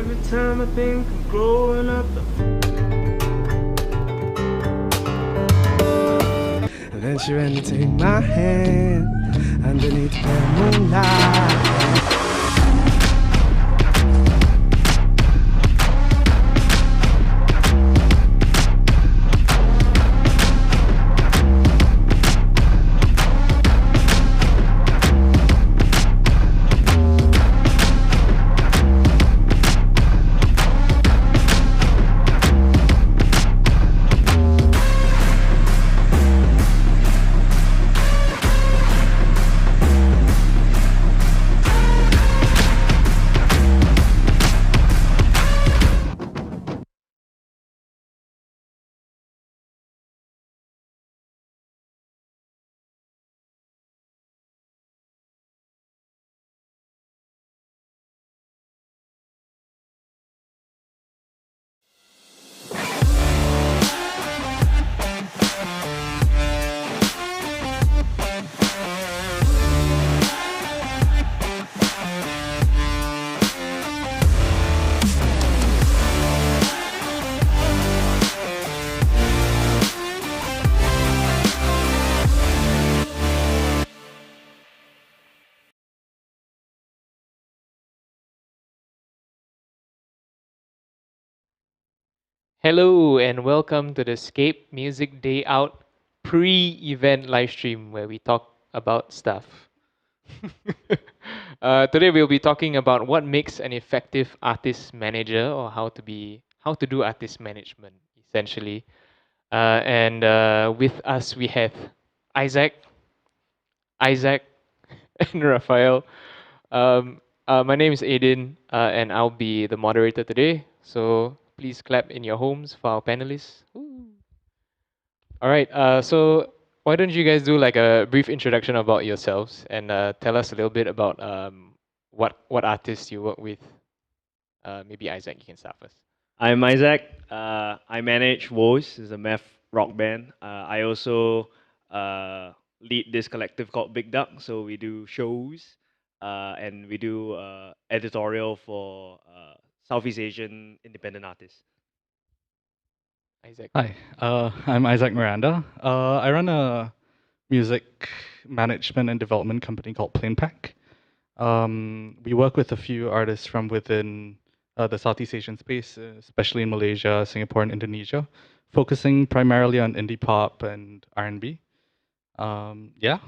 Every time I think I'm growing up, and then she ran to take my hand underneath the moonlight. Hello and welcome to the Scape Music Day Out pre-event live stream where we talk about stuff. Today we'll be talking about what makes an effective artist manager or how to do artist management essentially. And with us we have Isaac, and Raphael. My name is Aiden, and I'll be the moderator today. So please clap in your homes for our panelists. Woo. All right. So why don't you guys do like a brief introduction about yourselves and tell us a little bit about what artists you work with. Maybe Isaac, you can start first. I'm Isaac. I manage Woes, it's a math rock band. I also lead this collective called Big Duck. So we do shows and we do editorial for Southeast Asian independent artists. Isaac. Hi, I'm Isaac Miranda. I run a music management and development company called PlanePack. We work with a few artists from within the Southeast Asian space, especially in Malaysia, Singapore, and Indonesia, focusing primarily on indie pop and R&B. Yeah.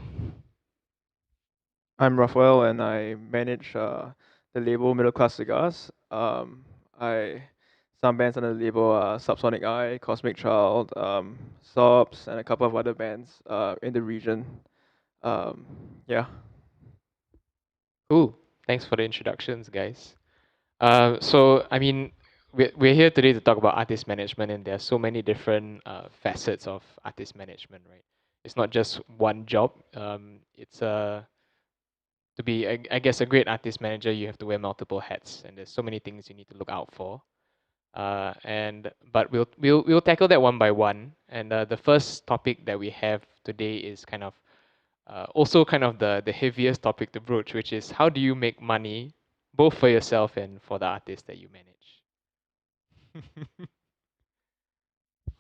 I'm Raphael and I manage the label Middle Class Cigars. I some bands on the label are Subsonic Eye, Cosmic Child, Sobs, and a couple of other bands in the region. Yeah. Cool. Thanks for the introductions, guys. So I mean, we're here today to talk about artist management, and there's so many different facets of artist management, right? It's not just one job. It's to be, I guess, a great artist manager, you have to wear multiple hats, and there's so many things you need to look out for. But we'll tackle that one by one. And the first topic that we have today is kind of also kind of the heaviest topic to broach, which is how do you make money both for yourself and for the artist that you manage.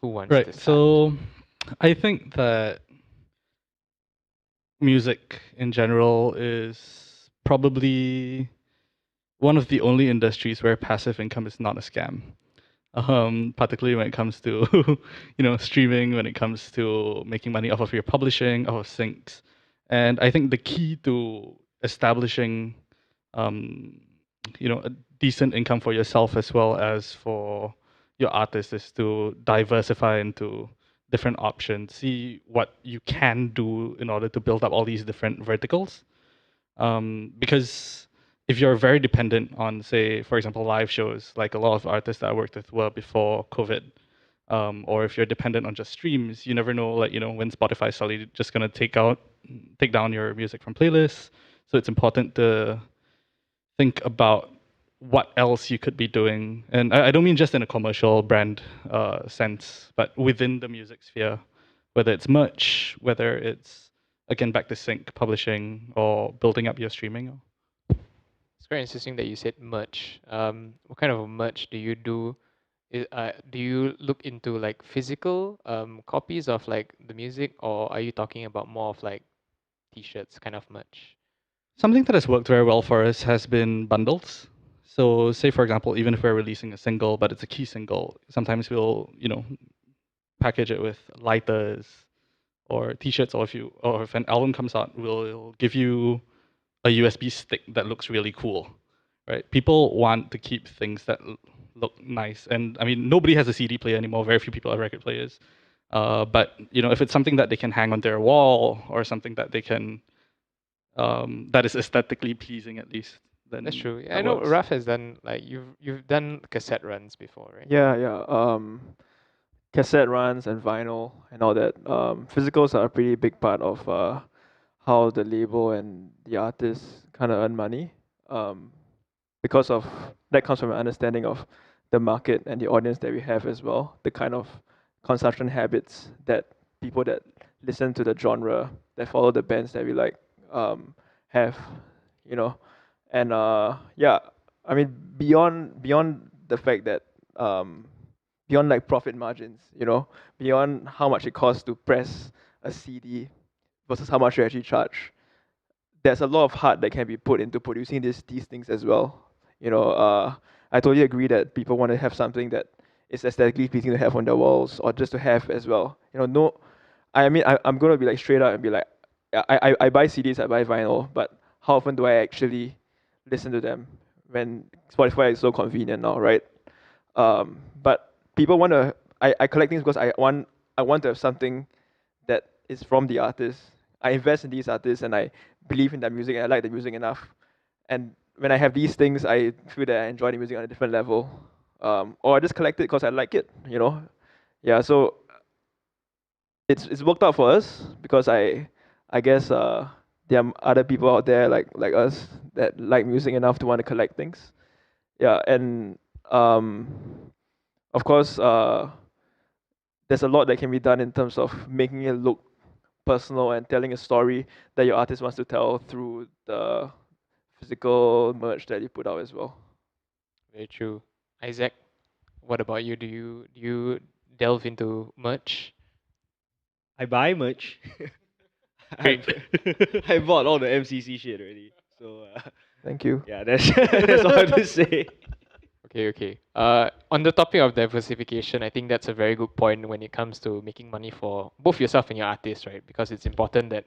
Who wants Right. to start? So I think that music in general is probably one of the only industries where passive income is not a scam. Particularly when it comes to streaming, when it comes to making money off of your publishing, off of syncs. And I think the key to establishing a decent income for yourself as well as for your artist is to diversify into different options, see what you can do in order to build up all these different verticals. Because if you're very dependent on, say, for example, live shows, like a lot of artists that I worked with were before COVID, or if you're dependent on just streams, you never know, when Spotify is suddenly just gonna take down your music from playlists. So it's important to think about what else you could be doing, and I don't mean just in a commercial brand sense, but within the music sphere, whether it's merch, whether it's again back to sync publishing or building up your streaming. It's very interesting that you said merch. What kind of a merch do you do? Do you look into like physical copies of like the music, or are you talking about more of like t-shirts kind of merch? Something that has worked very well for us has been bundles. So, say for example, even if we're releasing a single, but it's a key single, sometimes we'll, package it with lighters or t-shirts, or if an album comes out, we'll give you a USB stick that looks really cool, right? People want to keep things that look nice, and I mean, nobody has a CD player anymore. Very few people have record players. But if it's something that they can hang on their wall or something that they can that is aesthetically pleasing at least, then That's true. Yeah, I that know works. Raf has done like you've done cassette runs before, right? Yeah. Cassette runs and vinyl and all that. Physicals are a pretty big part of how the label and the artist kind of earn money. Um, because of that comes from an understanding of the market and the audience that we have as well, the kind of consumption habits that people that listen to the genre, that follow the bands that we like, have, you know, and yeah, I mean beyond the fact that um, beyond like profit margins, beyond how much it costs to press a CD versus how much you actually charge, there's a lot of heart that can be put into producing these things as well. I totally agree that people want to have something that is aesthetically pleasing to have on their walls or just to have as well. No, I mean I'm gonna be like straight up and be like, I buy CDs, I buy vinyl, but how often do I actually listen to them when Spotify is so convenient now, right? But people want to. I collect things because I want to have something that is from the artist. I invest in these artists and I believe in their music and I like the music enough. And when I have these things, I feel that I enjoy the music on a different level. Or I just collect it because I like it. Yeah, so it's worked out for us because I guess there are other people out there like us that like music enough to want to collect things. Yeah, and um, of course, there's a lot that can be done in terms of making it look personal and telling a story that your artist wants to tell through the physical merch that you put out as well. Very true. Isaac, what about you? Do you delve into merch? I buy merch. Great. I bought all the MCC shit already. So Thank you. yeah, that's all I have to say. Okay. On the topic of diversification, I think that's a very good point when it comes to making money for both yourself and your artist, right? Because it's important that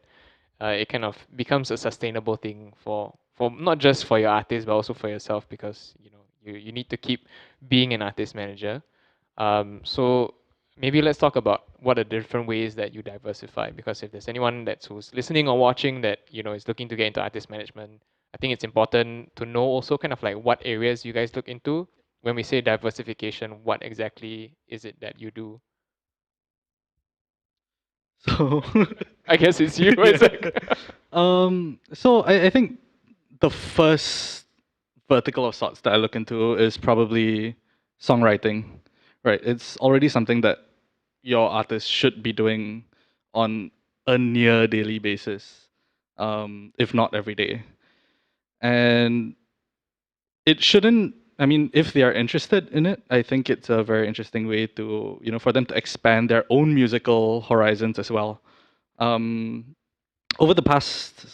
it kind of becomes a sustainable thing for not just for your artist but also for yourself, because you need to keep being an artist manager. So maybe let's talk about what are the different ways that you diversify, because if there's anyone who's listening or watching that is looking to get into artist management, I think it's important to know also kind of like what areas you guys look into. When we say diversification, what exactly is it that you do? So, I guess it's you, yeah. Isaac. So I think the first vertical of sorts that I look into is probably songwriting, right? It's already something that your artist should be doing on a near daily basis, if not every day. And it shouldn't, I mean, if they are interested in it, I think it's a very interesting way to, for them to expand their own musical horizons as well. Um, Over the past,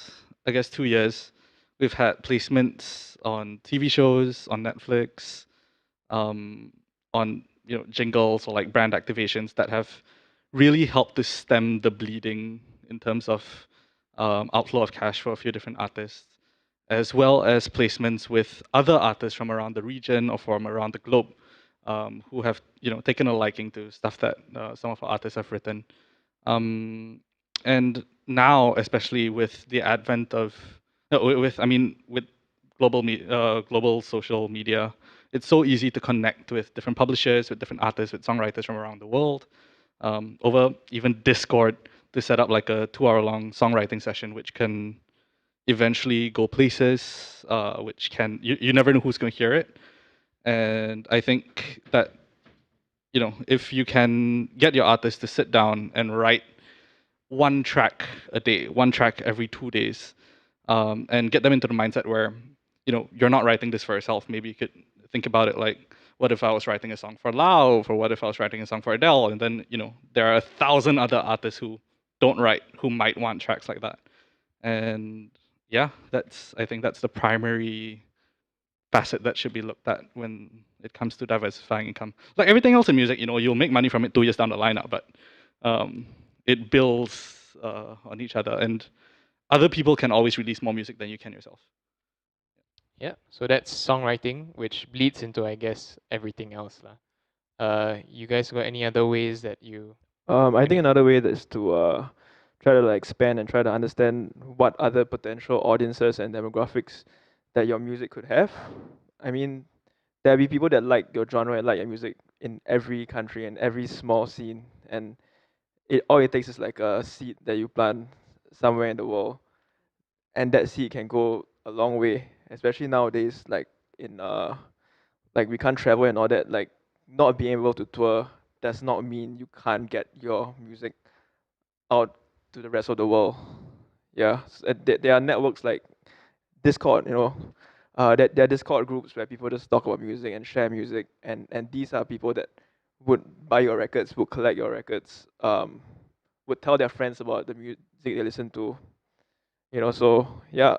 I guess, 2 years, we've had placements on TV shows, on Netflix, um, on jingles or like brand activations that have really helped to stem the bleeding in terms of outflow of cash for a few different artists, as well as placements with other artists from around the region or from around the globe, who have taken a liking to stuff that some of our artists have written. Um, and now, especially with the advent of, no, with I mean, with global social media, it's so easy to connect with different publishers, with different artists, with songwriters from around the world, over even Discord, to set up like a 2-hour long songwriting session, which can eventually go places, which can you never know who's going to hear it. And I think that if you can get your artist to sit down and write one track a day, one track every 2 days, and get them into the mindset where you're not writing this for yourself. Maybe you could think about it like, what if I was writing a song for Lau, or what if I was writing a song for Adele? And then, there are 1,000 other artists who don't write, who might want tracks like that. And yeah, I think that's the primary facet that should be looked at when it comes to diversifying income. Like everything else in music, you'll make money from it 2 years down the line now, but it builds on each other, and other people can always release more music than you can yourself. Yeah, so that's songwriting, which bleeds into, I guess, everything else lah. You guys got any other ways that you? I think another way is to try to like expand and try to understand what other potential audiences and demographics that your music could have. I mean, there'll be people that like your genre and like your music in every country and every small scene, and all it takes is like a seed that you plant somewhere in the world, and that seed can go a long way, especially nowadays, like in like we can't travel and all that. Like not being able to tour does not mean you can't get your music out to the rest of the world. Yeah, there are networks like Discord, there are Discord groups where people just talk about music and share music, and these are people that would buy your records, would collect your records, would tell their friends about the music they listen to. So yeah,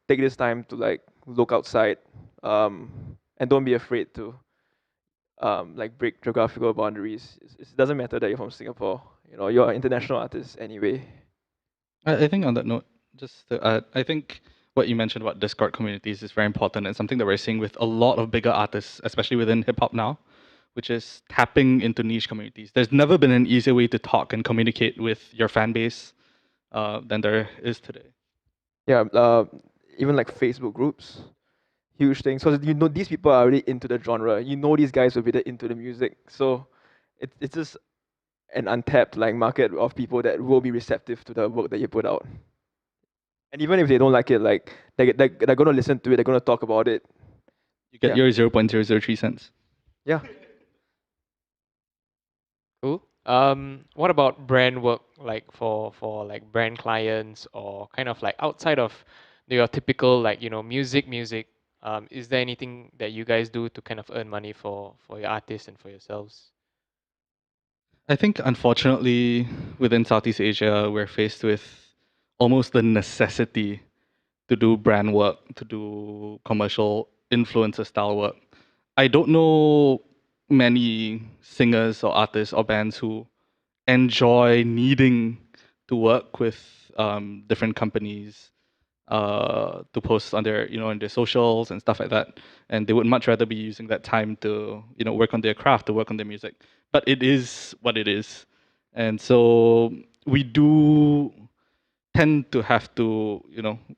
take this time to like look outside, and don't be afraid to like break geographical boundaries. It doesn't matter that you're from Singapore. You're an international artist anyway. I think on that note, just to add, I think what you mentioned about Discord communities is very important, and something that we're seeing with a lot of bigger artists, especially within hip hop now, which is tapping into niche communities. There's never been an easier way to talk and communicate with your fan base than there is today. Yeah, even like Facebook groups, huge thing. So these people are already into the genre. These guys will be into the music. So it's just an untapped like market of people that will be receptive to the work that you put out. And even if they don't like it, like they're gonna listen to it, they're gonna talk about it. You get your 0.003 cents. Yeah. Cool. What about brand work, like for like brand clients or kind of like outside of your typical like music? Is there anything that you guys do to kind of earn money for your artists and for yourselves? I think, unfortunately, within Southeast Asia, we're faced with almost the necessity to do brand work, to do commercial influencer style work. I don't know many singers or artists or bands who enjoy needing to work with different companies to post on their on their socials and stuff like that, and they would much rather be using that time to work on their craft, to work on their music. But it is what it is, and so we do tend to have to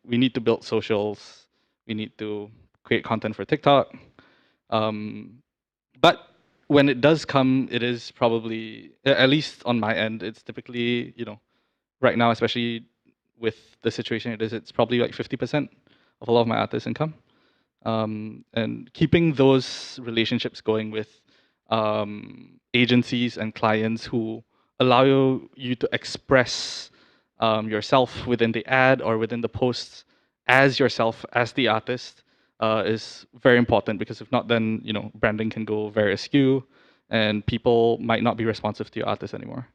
we need to build socials, we need to create content for TikTok, but when it does come, it is probably, at least on my end, it's typically right now, especially with the situation it is, it's probably like 50% of a lot of my artist income. And keeping those relationships going with agencies and clients who allow you to express yourself within the ad or within the posts as yourself, as the artist, is very important, because if not, then branding can go very askew and people might not be responsive to your artist anymore.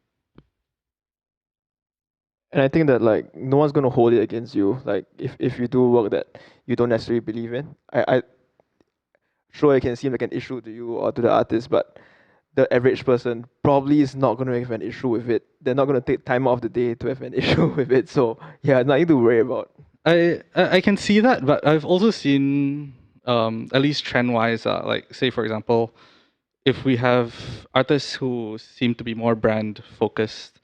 And I think that like no one's gonna hold it against you. Like if you do work that you don't necessarily believe in, I sure it can seem like an issue to you or to the artist, but the average person probably is not gonna have an issue with it. They're not gonna take time off the day to have an issue with it. So yeah, nothing to worry about. I can see that, but I've also seen, at least trend-wise, like say for example, if we have artists who seem to be more brand focused,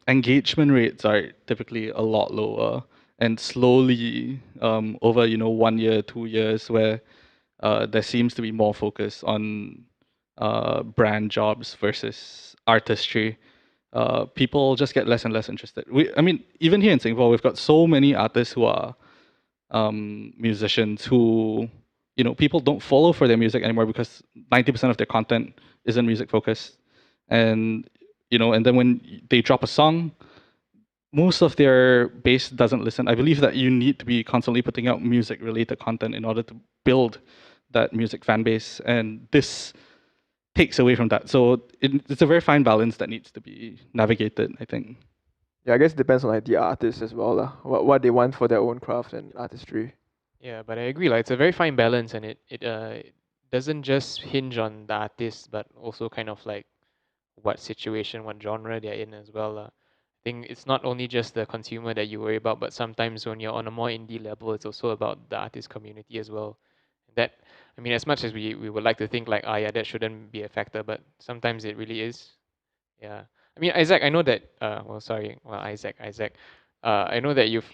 engagement rates are typically a lot lower, and slowly, over 1 year, 2 years, where there seems to be more focus on brand jobs versus artistry, people just get less and less interested. I mean, even here in Singapore, we've got so many artists who are musicians who, people don't follow for their music anymore because 90% of their content isn't music focused. And, and then when they drop a song, most of their base doesn't listen. I believe that you need to be constantly putting out music-related content in order to build that music fan base, and this takes away from that. So it's a very fine balance that needs to be navigated, I think. Yeah, I guess it depends on like the artist as well, lah. What they want for their own craft and artistry. Yeah, but I agree. Like it's a very fine balance, and it doesn't just hinge on the artist, but also kind of like what situation, what genre they're in as well. I think it's not only just the consumer that you worry about, but sometimes when you're on a more indie level, it's also about the artist community as well. That, I mean, as much as we would like to think like, ah, yeah, that shouldn't be a factor, but sometimes it really is. Yeah. I mean, Isaac, I know that. Well, sorry. Well, Isaac. I know that you've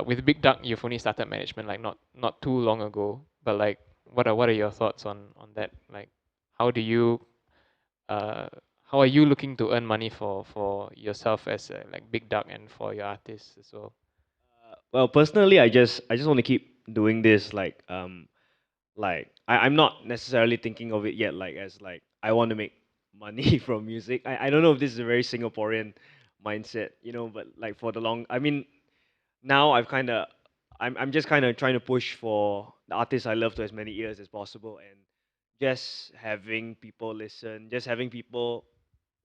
with Big Duck, you've only started management like not too long ago. But like, what are your thoughts on that? Like, how do you uh how are you looking to earn money for yourself as like Big Duck and for your artists as well? Well, personally, I just want to keep doing this. I'm not necessarily thinking of it yet. Like as like I want to make money from music. I don't know if this is a very Singaporean mindset, but like for the long, I mean, now I'm just kind of trying to push for the artists I love to as many ears as possible, and just having people listen, just having people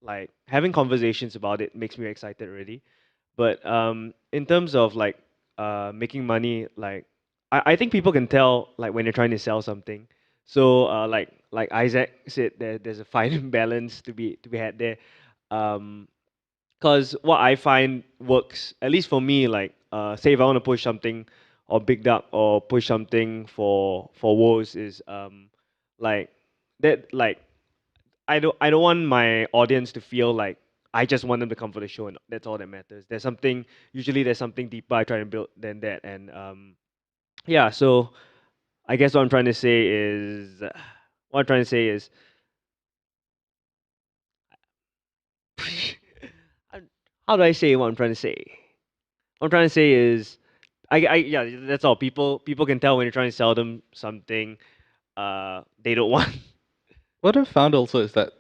like having conversations about it makes me excited already. But in terms of like making money, like I think people can tell like when you're trying to sell something. So like Isaac said, there's a fine balance to be had there. Um, because what I find works, at least for me, like say if I want to push something or Big Duck or push something for Woes is like that like I don't want my audience to feel like I just want them to come for the show and that's all that matters. There's something deeper I try to build than that, and yeah. So I guess what I'm trying to say is what I'm trying to say is how do I say what I'm trying to say? What I'm trying to say is yeah, that's all. People can tell when you're trying to sell them something they don't want. What I've found also is that,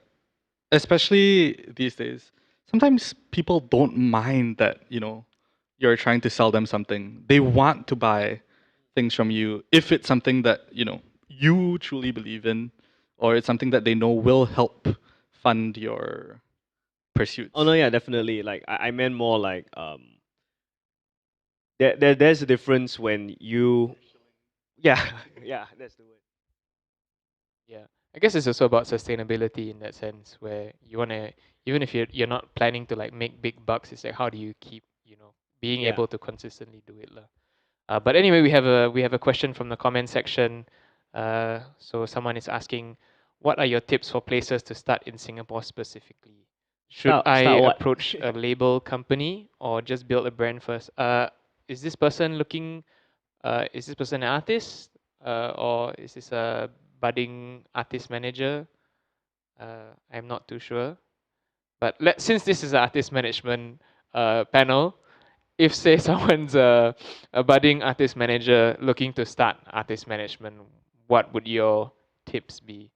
especially these days, sometimes people don't mind that, you're trying to sell them something. They want to buy things from you if it's something that, you truly believe in, or it's something that they know will help fund your Oh pursuits. no, yeah, definitely. Like I meant more like there's a difference when you yeah yeah, that's the word. Yeah, I guess it's also about sustainability in that sense, where you wanna, even if you're not planning to like make big bucks, it's like how do you keep being Yeah. able to consistently do it, lah. But anyway, we have a question from the comment section. So someone is asking, what are your tips for places to start in Singapore specifically? Should Start I what? approach a label company or just build a brand first? Is this person looking? Is this person an artist? Or is this a budding artist manager? I'm not too sure. But since this is an artist management panel, if say someone's a budding artist manager looking to start artist management, what would your tips be?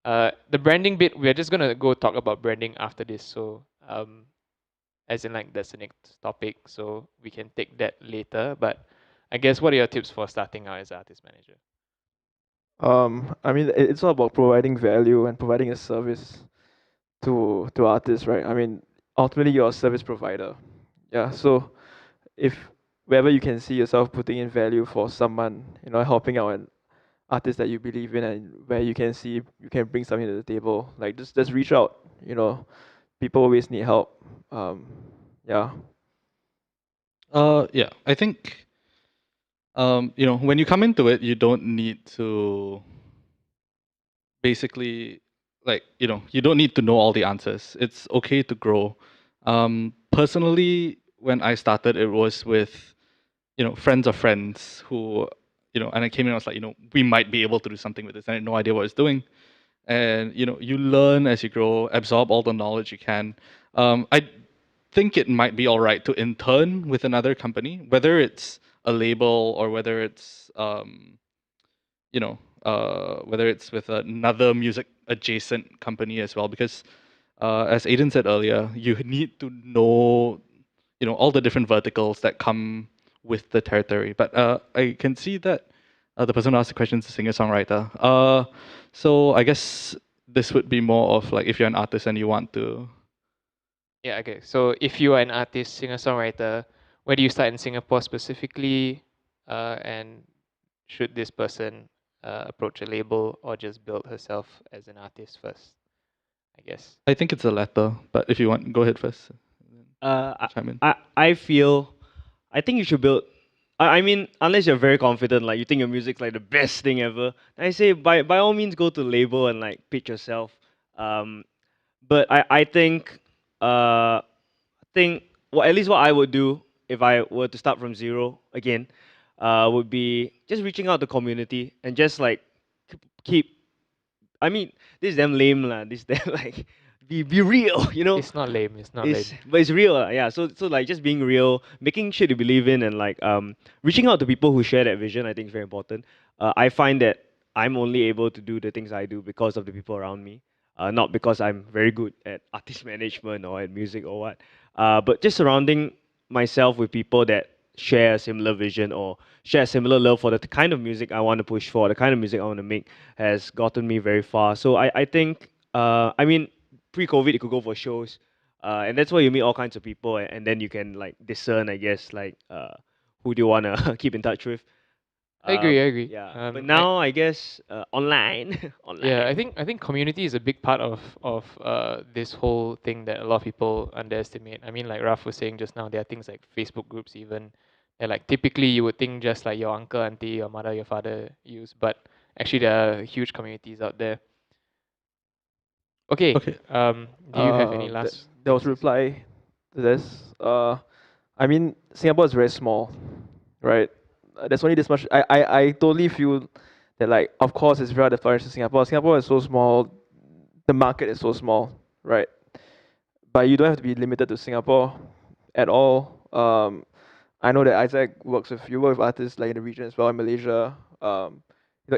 The branding bit, we're just gonna go talk about branding after this. So as in like that's the next topic, so we can take that later. But I guess what are your tips for starting out as an artist manager? I mean, it's all about providing value and providing a service to artists, right? I mean, ultimately you're a service provider. Yeah. So if wherever you can see yourself putting in value for someone, helping out an artist that you believe in, and where you can see you can bring something to the table, like just reach out. People always need help. Yeah. Yeah, I think, when you come into it, you don't need to basically, like, you don't need to know all the answers. It's okay to grow. Personally, when I started, it was with, friends of friends who, and I came in, I was like, we might be able to do something with this. I had no idea what I was doing. And, you learn as you grow, absorb all the knowledge you can. I think it might be all right to intern with another company, whether it's a label or whether it's with another music adjacent company as well, because as Aiden said earlier, you need to know all the different verticals that come with the territory. But I can see that the person who asked the question is a singer-songwriter. So I guess this would be more of like if you're an artist and you want to. Yeah, okay. So if you are an artist, singer-songwriter, where do you start in Singapore specifically? And should this person approach a label or just build herself as an artist first? I guess. I think it's a latter, but if you want, go ahead first. Chime in. I feel, I think you should build. I mean, unless you're very confident, like you think your music's like the best thing ever, I say by all means go to label and like pitch yourself. But I think well, at least what I would do if I were to start from zero again, would be just reaching out to community and just like keep. I mean, this is damn lame lah. This damn like be real, you know. It's not lame. It's not lame. But it's real, yeah. So like just being real, making shit you believe in, and like reaching out to people who share that vision. I think is very important. I find that I'm only able to do the things I do because of the people around me, not because I'm very good at artist management or at music or what. But just surrounding myself with people that share a similar vision or share a similar love for the kind of music I want to push for, the kind of music I want to make, has gotten me very far. So I think I mean pre-COVID you could go for shows, and that's where you meet all kinds of people, and then you can like discern, I guess, like who do you wanna keep in touch with. I agree. Yeah, but now I guess online, online. Yeah, I think community is a big part of this whole thing that a lot of people underestimate. I mean, like Raf was saying just now, there are things like Facebook groups even. And like typically you would think just like your uncle, auntie, your mother, your father use, but actually there are huge communities out there. Okay. Okay. Do you have any last? There was a things to say? reply to this. I mean, Singapore is very small, right? There's only this much. I totally feel that, like, of course, it's very hard to flourish in Singapore. Singapore is so small, the market is so small, right? But you don't have to be limited to Singapore at all. I know that Isaac works with you work with artists like in the region as well in Malaysia.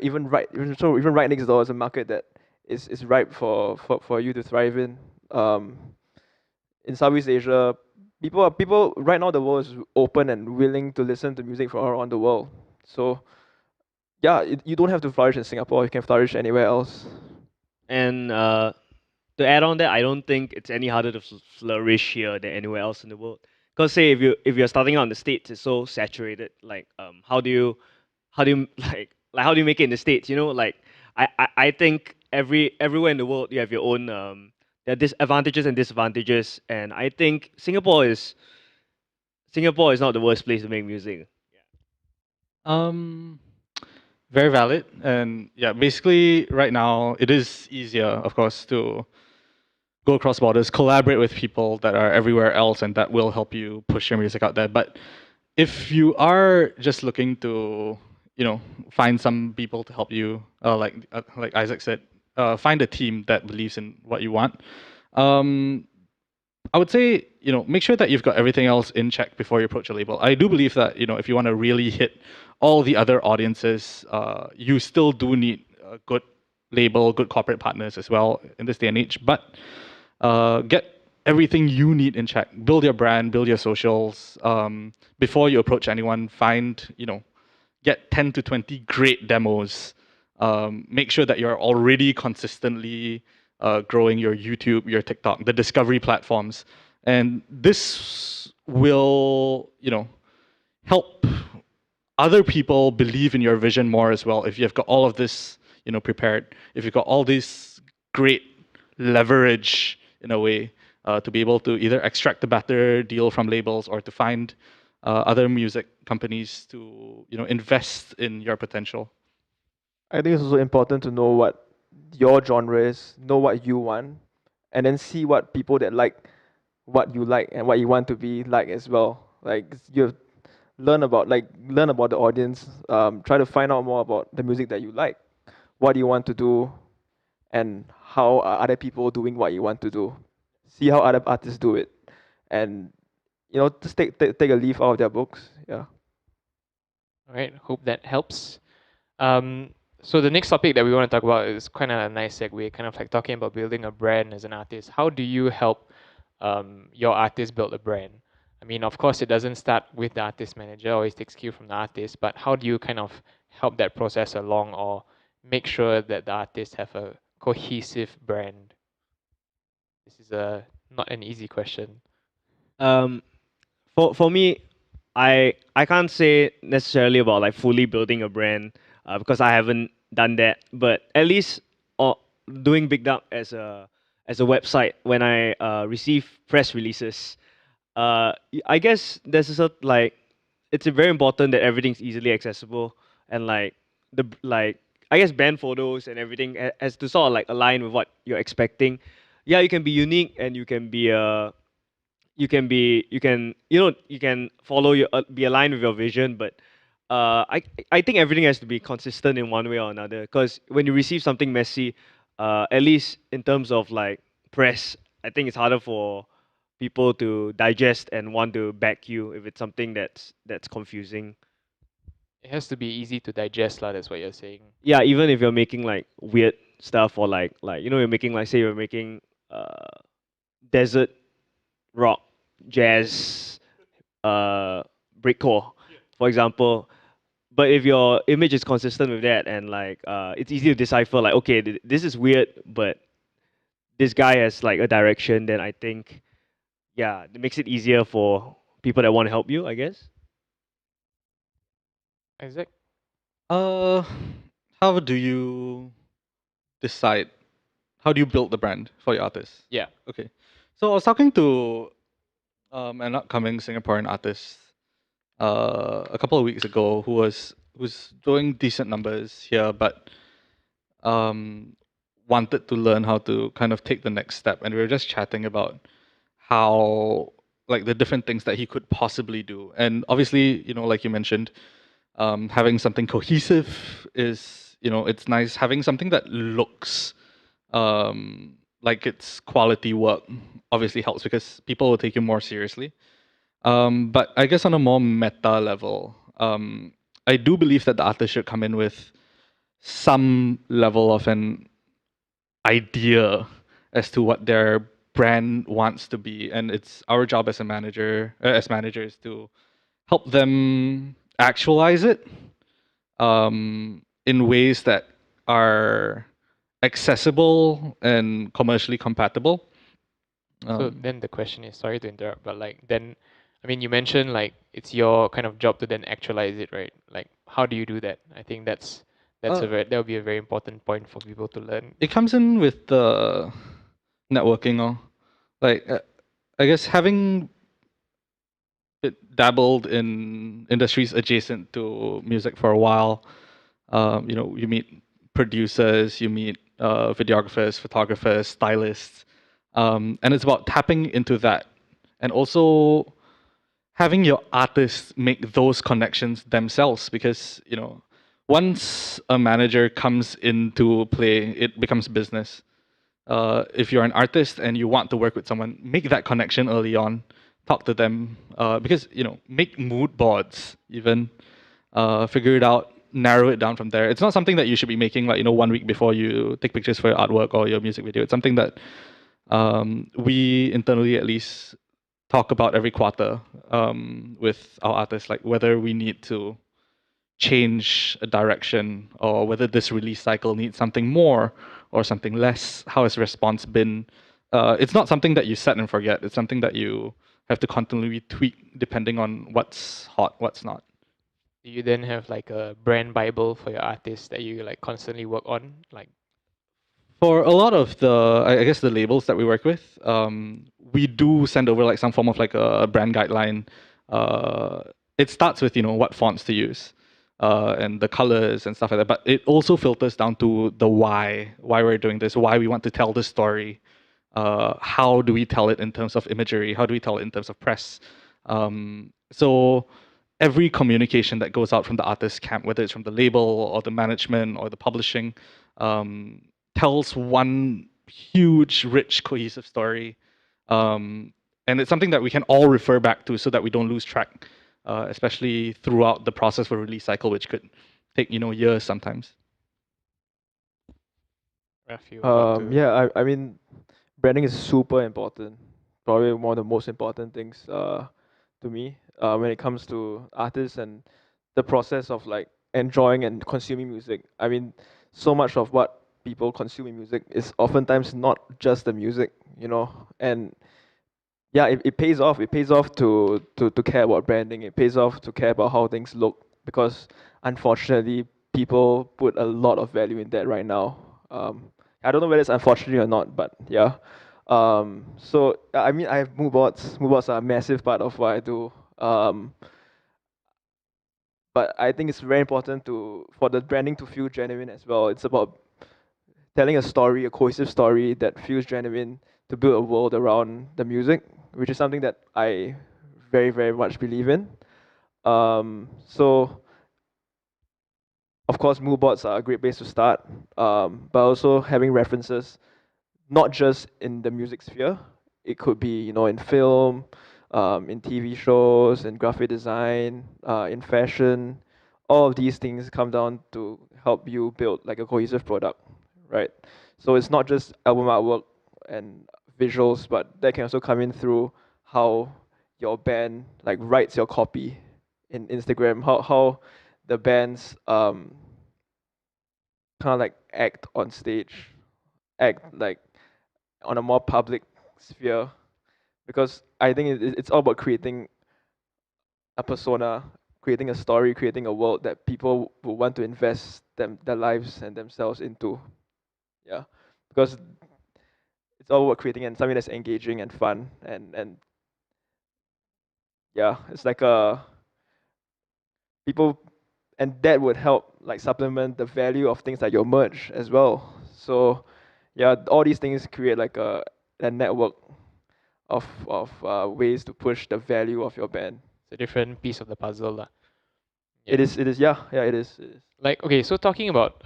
Even right next door is a market that is ripe for you to thrive in. In Southeast Asia, people right now the world is open and willing to listen to music from all around the world. So yeah, you don't have to flourish in Singapore. You can flourish anywhere else. And to add on that, I don't think it's any harder to flourish here than anywhere else in the world. Because say if you're starting out in the States, it's so saturated. Like how do you like how do you make it in the States? You know, like I think everywhere in the world you have your own there are disadvantages and disadvantages, and I think Singapore is not the worst place to make music. Um, Very valid. And yeah, basically right now it is easier, of course, to go across borders, collaborate with people that are everywhere else, and that will help you push your music out there. But if you are just looking to, find some people to help you, like Isaac said, find a team that believes in what you want. I would say, make sure that you've got everything else in check before you approach a label. I do believe that, if you want to really hit all the other audiences, you still do need a good label, good corporate partners as well in this day and age. But get everything you need in check. Build your brand, build your socials. Before you approach anyone, get 10 to 20 great demos. Make sure that you're already consistently growing your YouTube, your TikTok, the discovery platforms. And this will, help other people believe in your vision more as well. If you've got all of this, prepared, if you've got all this great leverage in a way to be able to either extract a better deal from labels or to find other music companies to, invest in your potential. I think it's also important to know what your genre is, know what you want, and then see what people that like what you like and what you want to be like as well. Like you learn about the audience, try to find out more about the music that you like, what do you want to do, and how are other people doing what you want to do. See how other artists do it, and just take a leaf out of their books. Yeah. All right. Hope that helps. So the next topic that we want to talk about is kind of a nice segue, kind of like talking about building a brand as an artist. How do you help your artist build a brand? I mean, of course, it doesn't start with the artist manager, always takes cue from the artist, but how do you kind of help that process along or make sure that the artists have a cohesive brand? This is a not an easy question. Um, for me, I can't say necessarily about like fully building a brand because I haven't done that. But at least doing Big Duck as a website when I receive press releases, I guess there's a like it's very important that everything's easily accessible and like like I guess band photos and everything has to sort of like align with what you're expecting. Yeah, you can be unique and you can you can follow your be aligned with your vision, but I think everything has to be consistent in one way or another, because when you receive something messy, at least in terms of like press, I think it's harder for people to digest and want to back you if it's something that's confusing. It has to be easy to digest, lah. That's what you're saying. Yeah, even if you're making like weird stuff or like you're making like say you're making desert rock jazz breakcore, for example. But if your image is consistent with that and like it's easy to decipher like okay this is weird but this guy has like a direction, then I think yeah it makes it easier for people that want to help you, I guess. Isaac? Uh, how do you decide? How do you build the brand for your artists? Yeah. Okay. So I was talking to an upcoming Singaporean artist a couple of weeks ago who's doing decent numbers here, but um, wanted to learn how to kind of take the next step. And we were just chatting about how like the different things that he could possibly do. And obviously, like you mentioned, having something cohesive is, it's nice. Having something that looks like it's quality work obviously helps because people will take you more seriously. But I guess on a more meta level, I do believe that the artist should come in with some level of an idea as to what their brand wants to be, and it's our job as a manager, as managers, to help them actualize it in ways that are accessible and commercially compatible. So then the question is, sorry to interrupt, but like then, I mean, you mentioned like it's your kind of job to then actualize it, right? Like, how do you do that? I think that's a that would be a very important point for people to learn. It comes in with the networking, or like I guess having dabbled in industries adjacent to music for a while. You meet producers, you meet videographers, photographers, stylists, and it's about tapping into that, and also having your artists make those connections themselves. Because once a manager comes into play, it becomes business. If you're an artist and you want to work with someone, make that connection early on. Talk to them because make mood boards. Even figure it out, narrow it down from there. It's not something that you should be making like 1 week before you take pictures for your artwork or your music video. It's something that we internally at least talk about every quarter with our artists, like whether we need to change a direction or whether this release cycle needs something more or something less. How has response been? It's not something that you set and forget. It's something that you have to continually tweak depending on what's hot, what's not. Do you then have like a brand bible for your artists that you like constantly work on? Like, For a lot of the, I guess the labels that we work with, we do send over like some form of like a brand guideline. It starts with what fonts to use, and the colors and stuff like that. But it also filters down to the why we're doing this, why we want to tell this story. How do we tell it in terms of imagery? How do we tell it in terms of press? So every communication that goes out from the artist camp, whether it's from the label or the management or the publishing, um, tells one huge, rich, cohesive story. And it's something that we can all refer back to so that we don't lose track, especially throughout the process for release cycle, which could take years sometimes. Raf, you about to? Yeah, I mean, branding is super important. Probably one of the most important things to me when it comes to artists and the process of like enjoying and consuming music. I mean, so much of what people consume in music is oftentimes not just the music, you know, and yeah, it pays off. It pays off to care about branding. It pays off to care about how things look because unfortunately people put a lot of value in that right now. I don't know whether it's unfortunately or not, but yeah. So I mean, I have mood boards. Mood boards are a massive part of what I do. But I think it's very important for the branding to feel genuine as well. It's about telling a story, a cohesive story that feels genuine to build a world around the music, which is something that I very, very much believe in. So of course, mood boards are a great place to start, but also having references not just in the music sphere. It could be, you know, in film, in TV shows, in graphic design, in fashion. All of these things come down to help you build like a cohesive product, right? So it's not just album artwork and visuals, but that can also come in through how your band like writes your copy in Instagram, how the bands kind of like act on stage, act like on a more public sphere, because I think it's all about creating a persona, creating a story, creating a world that people will want to invest their lives and themselves into. Yeah, because it's all about creating and something that's engaging and fun and yeah, it's like a people, and that would help like supplement the value of things like your merch as well. So yeah, all these things create like a network of ways to push the value of your band. It's a different piece of the puzzle, lah. It Yeah. is. It is. Yeah. Yeah. It is. It is. Like, okay, so talking about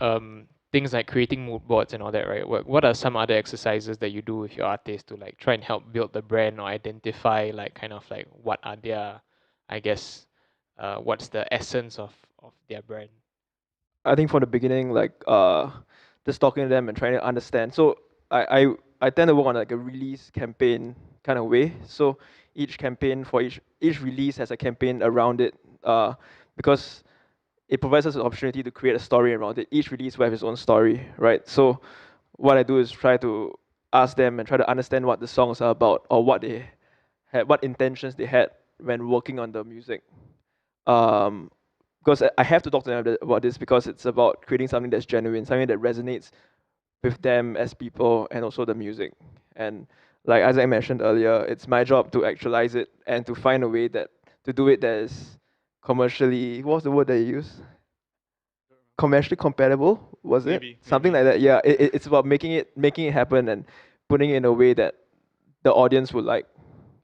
things like creating mood boards and all that, right? What are some other exercises that you do with your artists to like try and help build the brand or identify like kind of like what are their, I guess, what's the essence of their brand? I think from the beginning, like just talking to them and trying to understand. So I tend to work on like a release campaign kind of way. So each campaign for each release has a campaign around it. Because it provides us an opportunity to create a story around it. Each release will have its own story, right? So what I do is try to ask them and try to understand what the songs are about or what they had, what intentions they had when working on the music. Um, because I have to talk to them about this because it's about creating something that's genuine, something that resonates with them as people and also the music. And like as I mentioned earlier, it's my job to actualize it and to find a way that to do it that is commercially, what's the word that you use? Commercially compatible, was it? Something like that. Yeah, it's about making it happen and putting it in a way that the audience would like.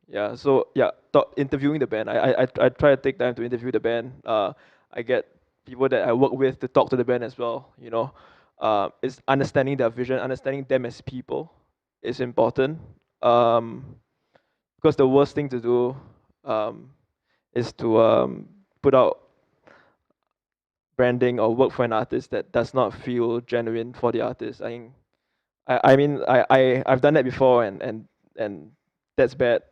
Yeah, so yeah, interviewing the band. I try to take time to interview the band. I get people that I work with to talk to the band as well. You know, it's understanding their vision, understanding them as people is important. Because the worst thing to do um, is to put out branding or work for an artist that does not feel genuine for the artist. I mean I've done that before and that's bad.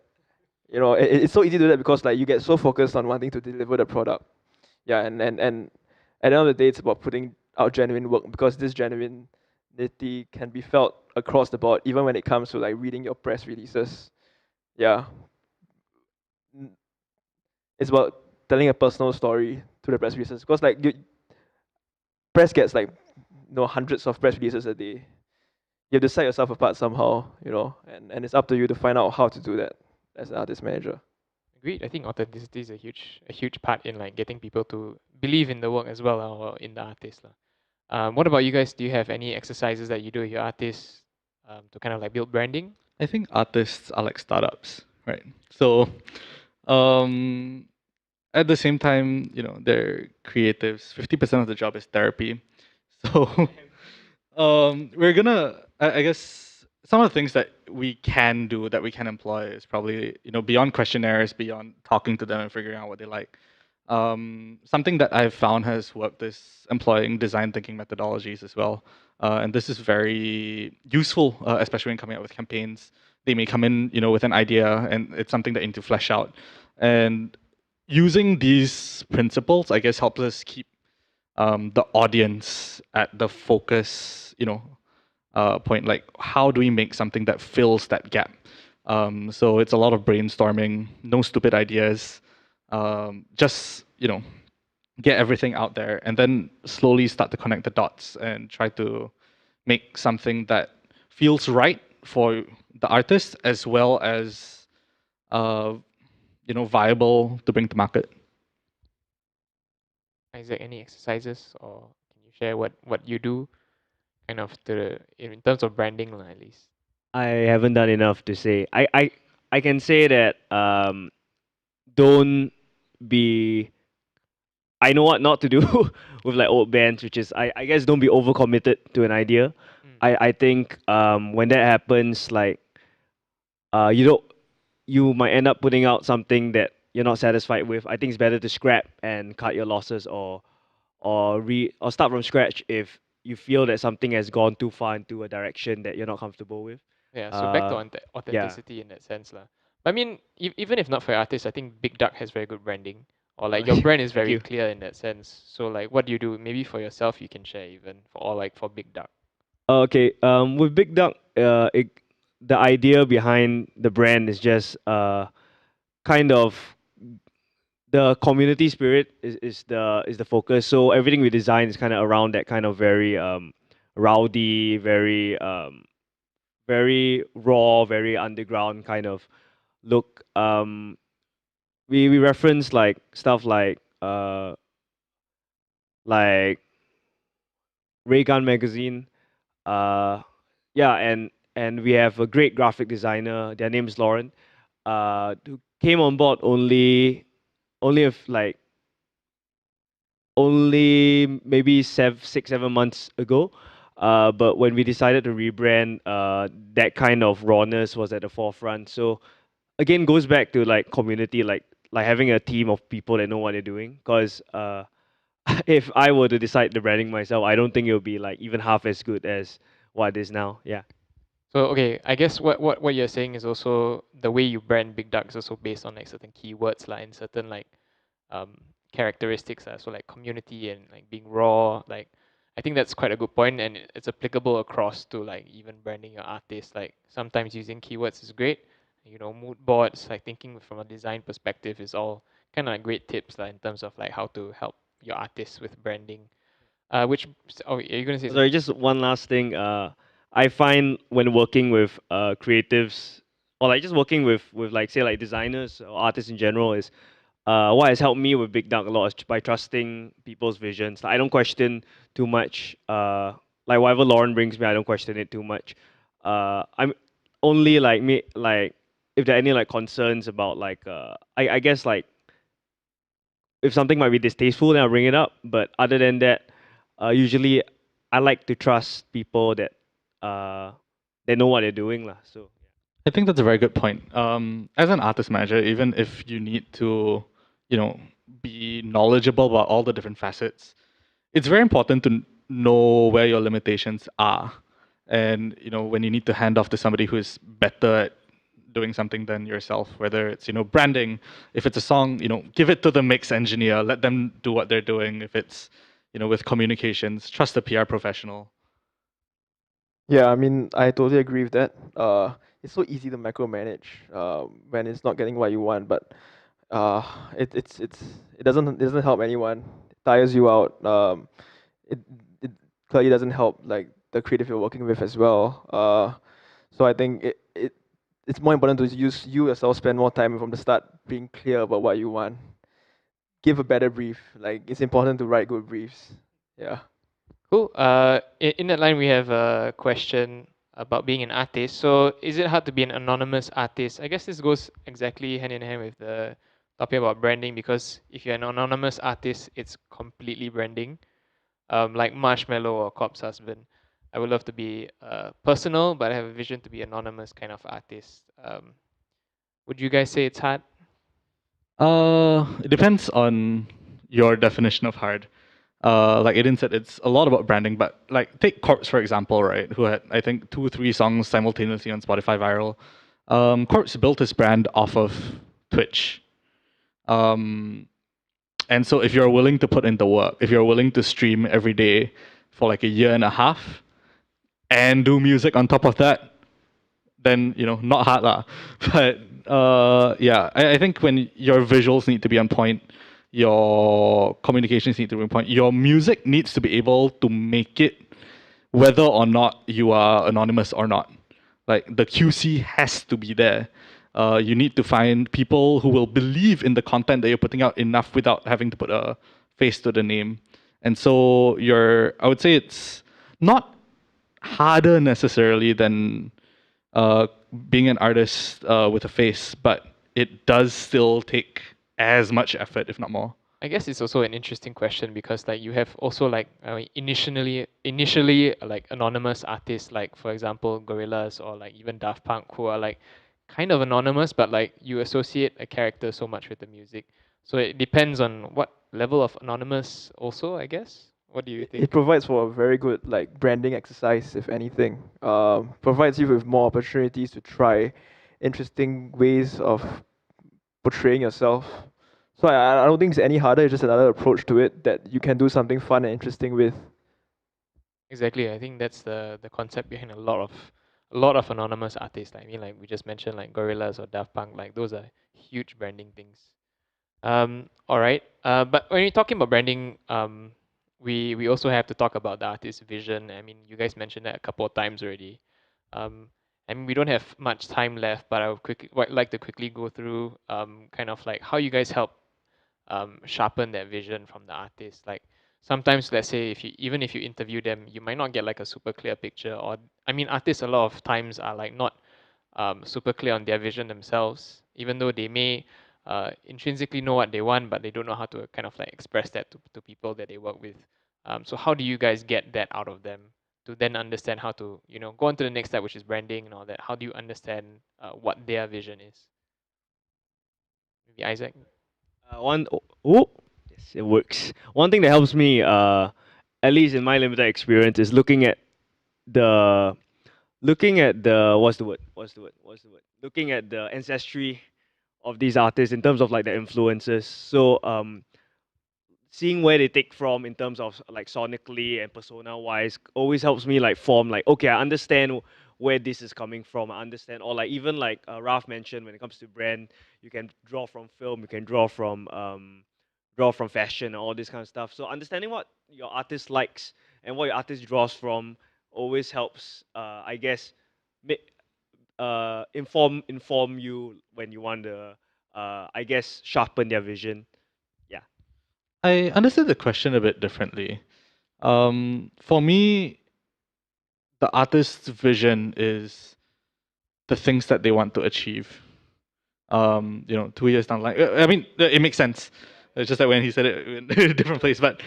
You know, it's so easy to do that because like you get so focused on wanting to deliver the product. Yeah, and at the end of the day, it's about putting out genuine work because this genuinity can be felt across the board, even when it comes to like reading your press releases. Yeah, it's about telling a personal story to the press releases because like press gets like hundreds of press releases a day. You have to set yourself apart somehow, you know, and it's up to you to find out how to do that as an artist manager. Agreed. I think authenticity is a huge part in like getting people to believe in the work as well or in the artist, lah. What about you guys? Do you have any exercises that you do with your artists to kind of like build branding? I think artists are like startups, right? So, um, at the same time, they're creatives. 50% of the job is therapy. So, we're gonna, I guess, some of the things that we can do that we can employ is probably, beyond questionnaires, beyond talking to them and figuring out what they like. Something that I've found has worked is employing design thinking methodologies as well. And this is very useful, especially when coming up with campaigns. They may come in, with an idea, and it's something that you need to flesh out. And using these principles, I guess, helps us keep the audience at the focus, point. Like, how do we make something that fills that gap? So it's a lot of brainstorming, no stupid ideas, just get everything out there, and then slowly start to connect the dots and try to make something that feels right for the artist as well as viable to bring to market. Isaac, any exercises, or can you share what you do, kind of in terms of branding, lah, at least? I haven't done enough to say. I can say that don't be. I know what not to do with like old bands, which is I guess don't be overcommitted to an idea. I think when that happens, like you don't you might end up putting out something that you're not satisfied with. I think it's better to scrap and cut your losses, or start from scratch if you feel that something has gone too far into a direction that you're not comfortable with. Yeah, so back to Yeah. authenticity in that sense, lah. But I mean, even if not for artists, I think Big Duck has very good branding, or like your brand is Thank very you. clear in that sense. So like, what do you do? Maybe for yourself, you can share even or like for Big Duck. Okay. With Big Duck, the idea behind the brand is just kind of the community spirit is the focus. So everything we design is kind of around that kind of very rowdy, very raw, very underground kind of look. We reference like stuff like Ray Gun magazine. Uh, yeah, and we have a great graphic designer. Their name is Lauren. Who came on board only if like only maybe 6 7 months ago. But when we decided to rebrand, that kind of rawness was at the forefront. So again, goes back to like community, like having a team of people that know what they're doing. Because if I were to decide the branding myself, I don't think it would be like even half as good as what it is now. Yeah. So okay, I guess what you're saying is also the way you brand Big Duck is also based on like certain keywords, like and certain like um characteristics. So like community and like being raw. Like I think that's quite a good point, and it's applicable across to like even branding your artist. Like sometimes using keywords is great. Mood boards, like thinking from a design perspective, is all kind of like great tips like in terms of like how to help your artists with branding. Are you gonna say Sorry, something? just one last thing. I find when working with creatives, or like just working with like say like designers or artists in general, is what has helped me with Big Duck a lot is by trusting people's visions. Like, I don't question too much. Like whatever Lauren brings me, I don't question it too much. I'm only like me like if there are any like concerns about like I guess like if something might be distasteful, then I'll bring it up. But other than that, usually I like to trust people that they know what they're doing lah. So I think that's a very good point. As an artist manager, even if you need to, be knowledgeable about all the different facets, it's very important to know where your limitations are, and when you need to hand off to somebody who is better at doing something than yourself, whether it's branding. If it's a song, give it to the mix engineer, let them do what they're doing. If it's with communications, trust the PR professional. Yeah, I mean, I totally agree with that. It's so easy to micromanage when it's not getting what you want, but uh, it doesn't help anyone. It tires you out. It it clearly doesn't help like the creative you're working with as well. So I think it's more important to use you yourself spend more time from the start being clear about what you want. Give a better brief. Like it's important to write good briefs. Yeah. Cool. In that line, we have a question about being an artist. So, is it hard to be an anonymous artist? I guess this goes exactly hand in hand with the topic about branding, because if you're an anonymous artist, it's completely branding. Like Marshmallow or Cop's Husband. I would love to be personal, but I have a vision to be anonymous kind of artist. Would you guys say it's hard? It depends on your definition of hard. Like Aiden said, it's a lot about branding, but like take Corpse for example, right? Who had I think 2 3 songs simultaneously on Spotify viral. Corpse built his brand off of Twitch, And so if you're willing to put in the work, if you're willing to stream every day for like a year and a half and do music on top of that, then not hard lah. But yeah, I think when your visuals need to be on point, your communications need to be on point, your music needs to be able to make it whether or not you are anonymous or not. Like the QC has to be there. You need to find people who will believe in the content that you're putting out enough without having to put a face to the name. And so I would say it's not harder necessarily than uh, being an artist with a face, but it does still take as much effort, if not more. I guess it's also an interesting question because like you have also like initially like anonymous artists like for example Gorillaz or like even Daft Punk who are like kind of anonymous but like you associate a character so much with the music. So it depends on what level of anonymous also, I guess. What do you It think? provides for a very good like branding exercise, if anything. Provides you with more opportunities to try interesting ways of portraying yourself. So I don't think it's any harder. It's just another approach to it that you can do something fun and interesting with. Exactly. I think that's the concept behind a lot of anonymous artists. Like, I mean, like we just mentioned, like Gorillaz or Daft Punk. Like those are huge branding things. All right. But when you're talking about branding, we also have to talk about the artist's vision. I mean, you guys mentioned that a couple of times already. Um, I mean, we don't have much time left, but I would like to quickly go through kind of like how you guys help sharpen that vision from the artist. Like sometimes, let's say even if you interview them, you might not get like a super clear picture. Or I mean, artists a lot of times are like not super clear on their vision themselves, even though they may intrinsically know what they want, but they don't know how to kind of like express that to people that they work with. So how do you guys get that out of them to then understand how to go on to the next step, which is branding and all that? How do you understand what their vision is? Maybe Isaac. Yes, it works. One thing that helps me, at least in my limited experience, is the looking at the looking at the ancestry of these artists in terms of like the influences. So seeing where they take from in terms of like sonically and persona wise always helps me like form like, okay, I understand where this is coming from. I understand, or like even like Ralph mentioned, when it comes to brand, you can draw from film, you can draw from fashion and all this kind of stuff. So understanding what your artist likes and what your artist draws from always helps, I guess, inform you when you want to, I guess, sharpen their vision. Yeah. I understood the question a bit differently. For me, the artist's vision is the things that they want to achieve. 2 years down the line. I mean, it makes sense. It's just that when he said it in a different place, but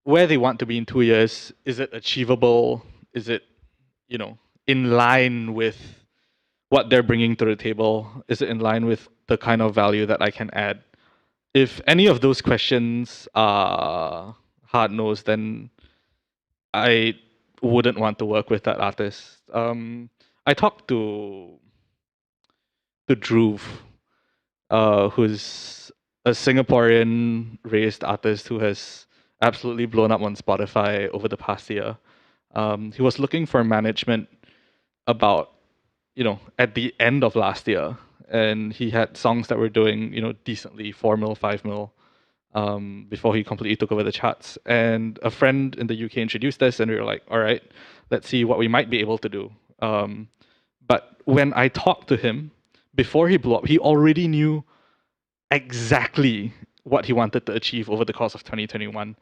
where they want to be in 2 years, is it achievable? Is it, in line with what they're bringing to the table? Is it in line with the kind of value that I can add? If any of those questions are hard nosed, then I wouldn't want to work with that artist. I talked to Dhruv, who's a Singaporean raised artist who has absolutely blown up on Spotify over the past year. He was looking for management about, at the end of last year, and he had songs that were doing, decently 4 mil, 5 mil, before he completely took over the charts. And a friend in the UK introduced us, and we were like, all right, let's see what we might be able to do. But when I talked to him, before he blew up, he already knew exactly what he wanted to achieve over the course of 2021.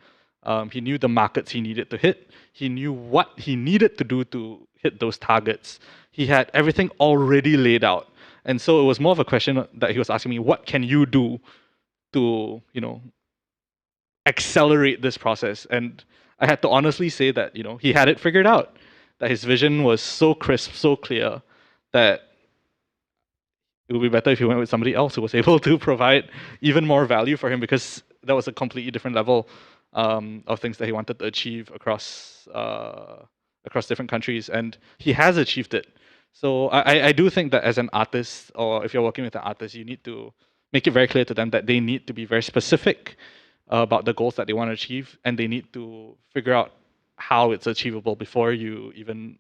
He knew the markets he needed to hit. He knew what he needed to do to hit those targets. He had everything already laid out. And so it was more of a question that he was asking me, what can you do to, accelerate this process? And I had to honestly say that, he had it figured out, that his vision was so crisp, so clear, that it would be better if he went with somebody else who was able to provide even more value for him, because that was a completely different level of things that he wanted to achieve across different countries, and he has achieved it. So I do think that as an artist, or if you're working with an artist, you need to make it very clear to them that they need to be very specific about the goals that they want to achieve, and they need to figure out how it's achievable before you even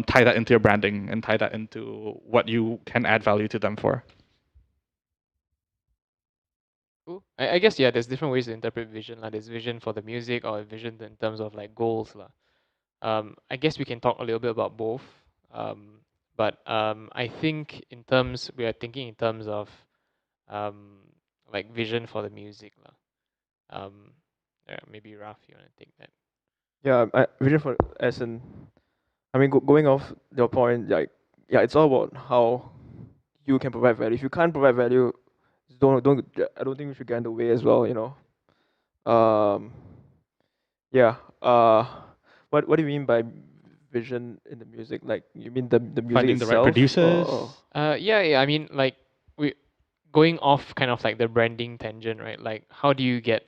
tie that into your branding and tie that into what you can add value to them for. Cool. I guess yeah, there's different ways to interpret vision. Like there's vision for the music or vision in terms of like goals. I guess we can talk a little bit about both. Um, but I think in terms we are thinking in terms of um, like vision for the music. Um, yeah, maybe Raf, you want to take that? Yeah, vision for as in, I mean, going off your point, like, yeah, it's all about how you can provide value. If you can't provide value, don't. I don't think we should get in the way as well. You know. Yeah. What do you mean by vision in the music? Like, you mean the music Finding the right itself? producers. Yeah. I mean, like we going off kind of like the branding tangent, right? Like, how do you get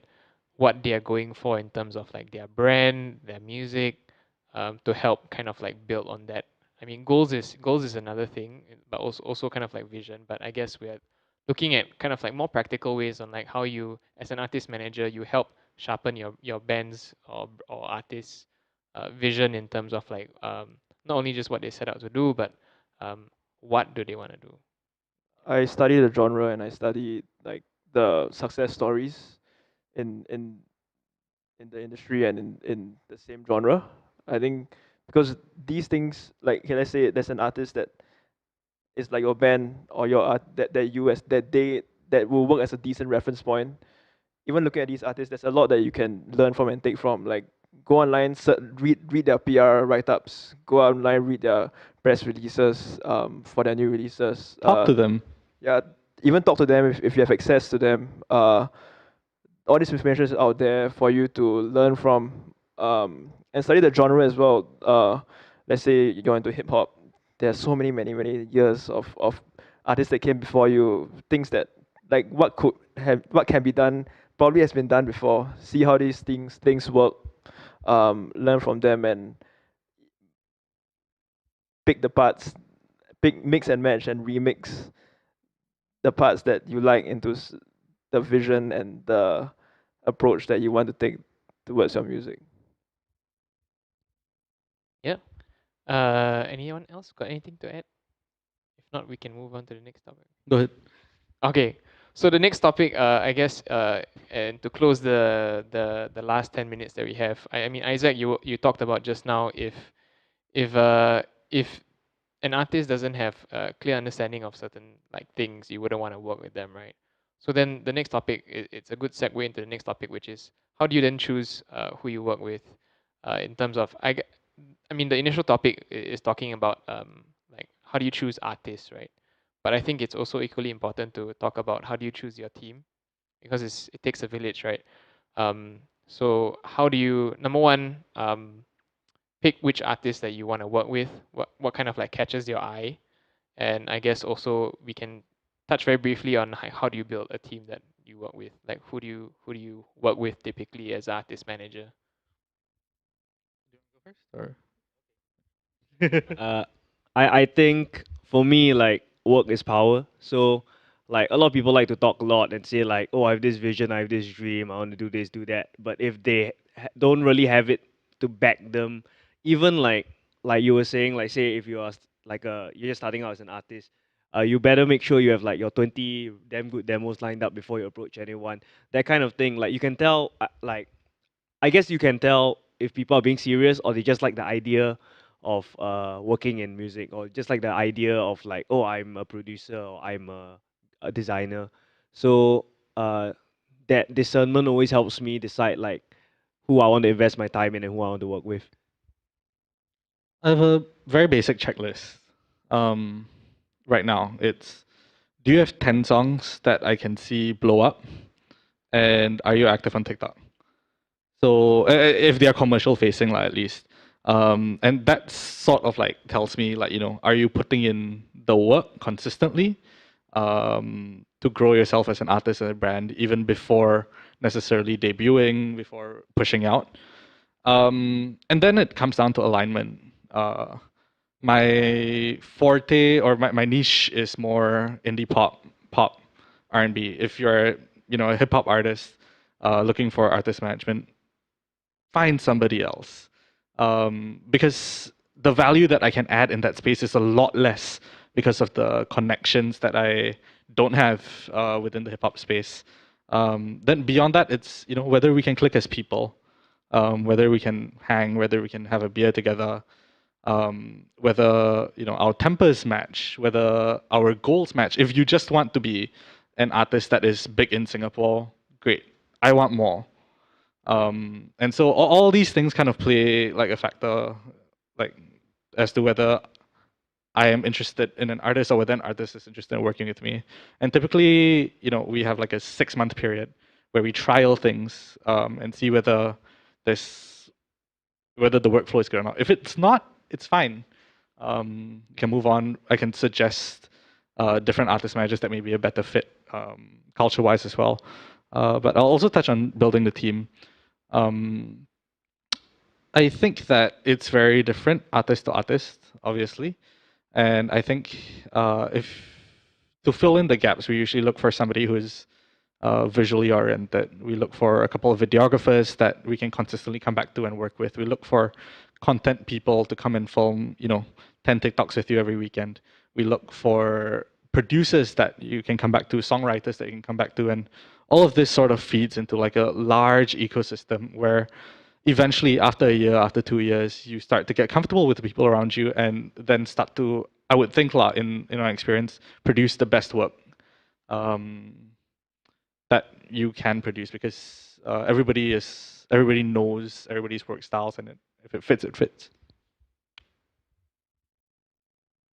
what they are going for in terms of like their brand, their music, to help kind of like build on that. I mean, goals is another thing, but also kind of like vision. But I guess we're looking at kind of like more practical ways on like how you, as an artist manager, you help sharpen your bands or artists' vision in terms of like not only just what they set out to do, but what do they want to do. I study the genre and I study like the success stories in in in the industry and in the same genre. I think because these things, like, okay, let's say there's an artist that is like your band or your art that you as that they that will work as a decent reference point. Even looking at these artists, there's a lot that you can learn from and take from. Like, go online, read their PR write ups. Go online, read their press releases for their new releases. Talk to them. Yeah, even talk to them if you have access to them. All this information is out there for you to learn from, and study the genre as well. Let's say you're into hip hop. There's so many years of artists that came before you. Things that, like, what can be done probably has been done before. See how these things work. Learn from them and pick the parts, mix and match and remix the parts that you like into the vision and the approach that you want to take towards your music. Yeah. Anyone else got anything to add? If not, we can move on to the next topic. Go ahead. Okay. So the next topic, I guess, and to close the last 10 minutes that we have, I mean, Isaac, you talked about just now if an artist doesn't have a clear understanding of certain like things, you wouldn't want to work with them, right? So then the next topic, it's a good segue into the next topic, which is how do you then choose who you work with, in terms of I mean the initial topic is talking about like how do you choose artists, right? But I think it's also equally important to talk about how do you choose your team, because it takes a village, right? So how do you, number one, pick which artist that you want to work with, what kind of like catches your eye, and I guess also we can touch very briefly on how do you build a team that you work with, like who do you work with typically as artist manager. Or Uh, I think for me, like, work is power. So like a lot of people like to talk a lot and say like, oh, I have this vision, I have this dream, I want to do this, do that. But if they don't really have it to back them, even like you were saying, like, say if you are you're just starting out as an artist, you better make sure you have like your 20 damn good demos lined up before you approach anyone. That kind of thing. Like, you can tell, like, I guess you can tell if people are being serious or they just like the idea of working in music, or just like the idea of like, oh, I'm a producer or I'm a designer. So that discernment always helps me decide like who I want to invest my time in and who I want to work with. I have a very basic checklist. Um, right now, it's do you have 10 songs that I can see blow up? And are you active on TikTok? So if they are commercial facing, like, at least, and that sort of like tells me, like, are you putting in the work consistently, to grow yourself as an artist and a brand, even before necessarily debuting, before pushing out. And then it comes down to alignment. my forte or my niche is more indie pop, R&B. If you're a hip hop artist looking for artist management, find somebody else, because the value that I can add in that space is a lot less because of the connections that I don't have within the hip hop space. Then beyond that, it's whether we can click as people, whether we can hang, whether we can have a beer together, whether our tempers match, whether our goals match. If you just want to be an artist that is big in Singapore, great. I want more. And so all these things kind of play like a factor, like as to whether I am interested in an artist or whether an artist is interested in working with me. And typically, we have like a 6-month period where we trial things and see whether the workflow is good or not. If it's not, it's fine. You can move on. I can suggest different artist managers that may be a better fit culture-wise as well. But I'll also touch on building the team. I think that it's very different artist to artist, obviously. And I think if to fill in the gaps, we usually look for somebody who's visually oriented. We look for a couple of videographers that we can consistently come back to and work with. We look for content people to come and film, 10 TikToks with you every weekend. We look for producers that you can come back to, songwriters that you can come back to, and all of this sort of feeds into like a large ecosystem where eventually after a year, after 2 years, you start to get comfortable with the people around you and then start to, I would think, in my experience, produce the best work that you can produce, because everybody knows everybody's work styles, and if it fits, it fits.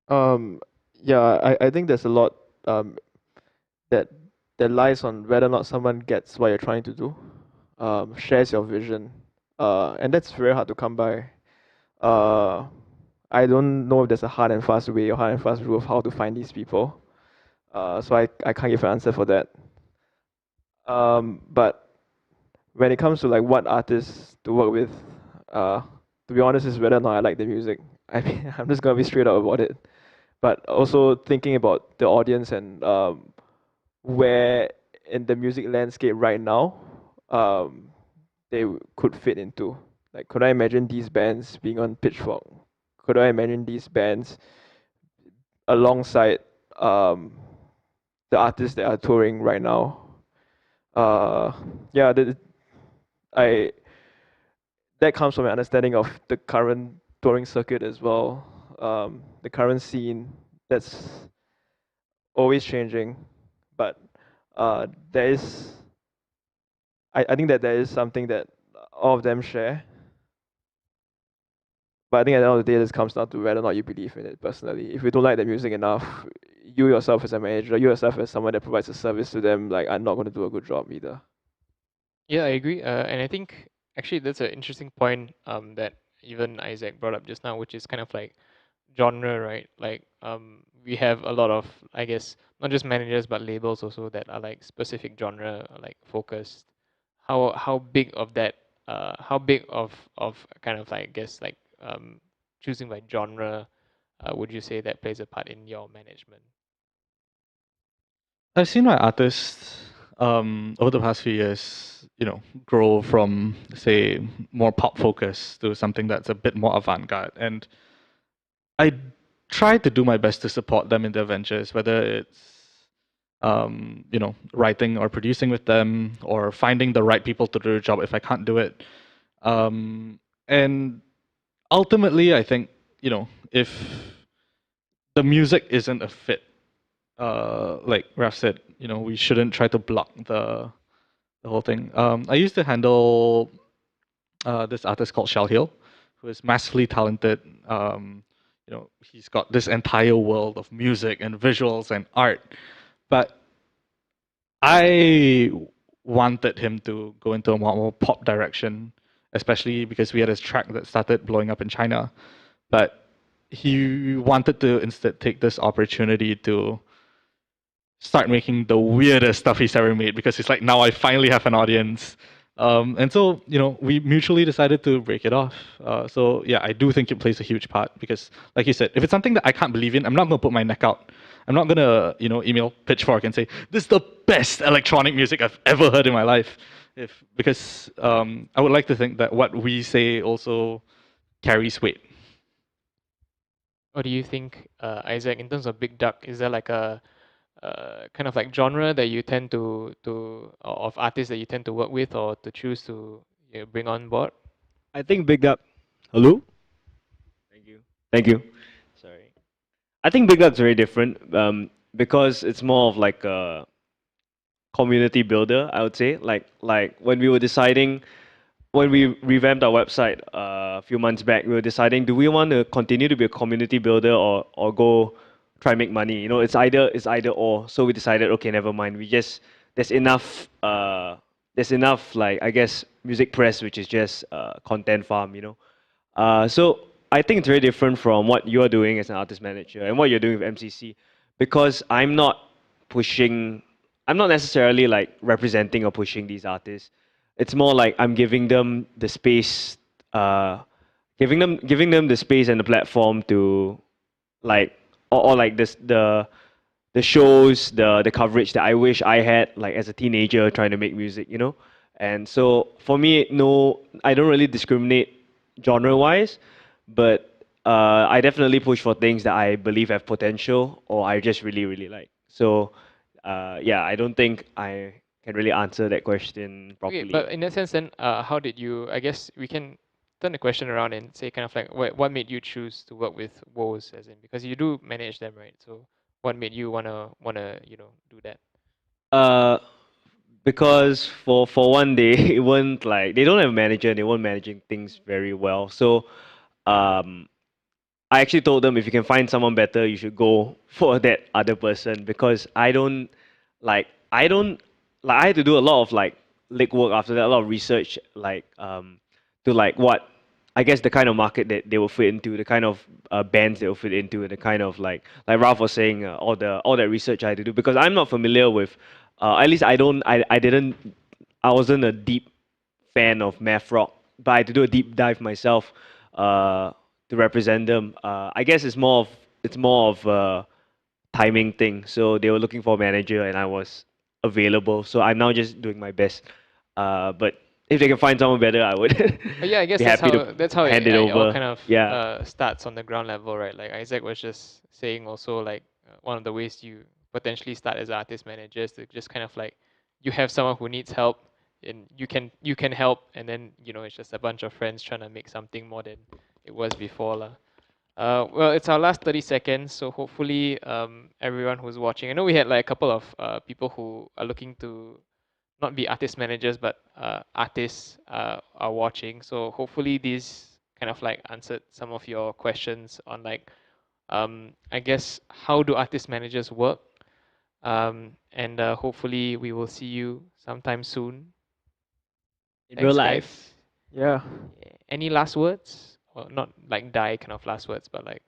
Yeah, I think there's a lot that lies on whether or not someone gets what you're trying to do, shares your vision, and that's very hard to come by. I don't know if there's a hard and fast way or hard and fast rule of how to find these people. So I can't give an answer for that. But when it comes to like what artists to work with, to be honest, is whether or not I like the music. I mean, I'm just gonna be straight up about it. But also thinking about the audience and where in the music landscape right now they could fit into. Like, could I imagine these bands being on Pitchfork? Could I imagine these bands alongside the artists that are touring right now? Yeah, that comes from an understanding of the current touring circuit as well. The current scene that's always changing, but there is. I think that there is something that all of them share. But I think at the end of the day, this comes down to whether or not you believe in it personally. If you don't like the music enough, you yourself as a manager, you yourself as someone that provides a service to them, like, are not going to do a good job either. Yeah, I agree. And I think actually that's an interesting point that even Isaac brought up just now, which is kind of like genre, right? Like we have a lot of, I guess, not just managers but labels also that are like specific genre like focused. How big of that? How big of kind of like, I guess, like choosing by genre would you say that plays a part in your management? I've seen my artists over the past few years, grow from, say, more pop focus to something that's a bit more avant-garde, and I try to do my best to support them in their ventures, whether it's writing or producing with them, or finding the right people to do the job if I can't do it. And ultimately, I think if the music isn't a fit, like Raf said, we shouldn't try to block the whole thing. I used to handle this artist called Shell Hill, who is massively talented. He's got this entire world of music and visuals and art, but I wanted him to go into a more pop direction, especially because we had this track that started blowing up in China. But he wanted to instead take this opportunity to start making the weirdest stuff he's ever made, because it's like, now I finally have an audience. And so, we mutually decided to break it off. So yeah, I do think it plays a huge part because, like you said, if it's something that I can't believe in, I'm not going to put my neck out. I'm not going to, email Pitchfork and say, this is the best electronic music I've ever heard in my life. Because I would like to think that what we say also carries weight. What do you think, Isaac, in terms of Big Duck? Is there like a kind of like genre that you tend to or of artists that you tend to work with or to choose to bring on board? I think Big Duck. Hello? Thank you. Thank you. Sorry. I think Big Duck's very different because it's more of like a community builder, I would say. Like when we were deciding, when we revamped our website a few months back, we were deciding, do we want to continue to be a community builder or go try and make money? It's either or. So we decided, okay, never mind. There's enough like, I guess, music press, which is just content farm. So I think it's very different from what you're doing as an artist manager and what you're doing with MCC, because I'm not necessarily like representing or pushing these artists. It's more like I'm giving them the space, giving them the space and the platform to like, or like this the shows, the coverage that I wish I had like as a teenager trying to make music. And so for me, no, I don't really discriminate genre-wise, but I definitely push for things that I believe have potential or I just really, really like. So yeah, I don't think I can really answer that question properly. Okay, but in that sense, then how did you? I guess we can turn the question around and say kind of like what made you choose to work with Woes, as in, because you do manage them, right? So what made you wanna do that? Because for one day it weren't like they don't have a manager and they weren't managing things very well. So I actually told them if you can find someone better, you should go for that other person, because I had to do a lot of like legwork after that, a lot of research to like what I guess the kind of market that they will fit into, the kind of bands they will fit into, and the kind of like Ralph was saying, all that research I had to do, because I'm not familiar with at least I wasn't a deep fan of math rock, but I had to do a deep dive myself to represent them. I guess it's more of a timing thing. So they were looking for a manager, and I was available. So I'm now just doing my best. But if they can find someone better, I would. But yeah, I guess be that's happy how to it hand it all over. kind of Yeah. starts on the ground level, right? Like Isaac was just saying, also like one of the ways you potentially start as an artist manager is to just kind of like you have someone who needs help and you can help, and then it's just a bunch of friends trying to make something more than it was before lah. Well, it's our last 30 seconds, so hopefully everyone who's watching, I know we had like a couple of people who are looking to not be artist managers, but artists are watching. So hopefully these kind of like answered some of your questions on like, I guess, how do artist managers work? And hopefully we will see you sometime soon. In real Thanks, life. guys. Yeah. Any last words? Or not like die kind of last words, but like,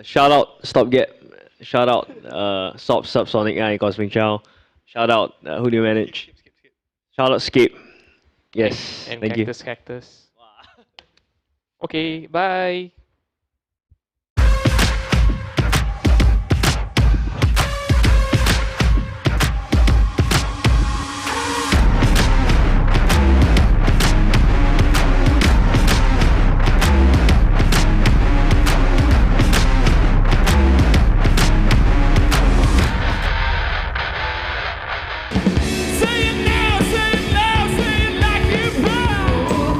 Shout out Stopgap. Shout out Subsonic Eye, Cosmic Chow. Shout out who do you manage? Shout out Scape. Yes. and Thank you. Cactus. Okay, bye.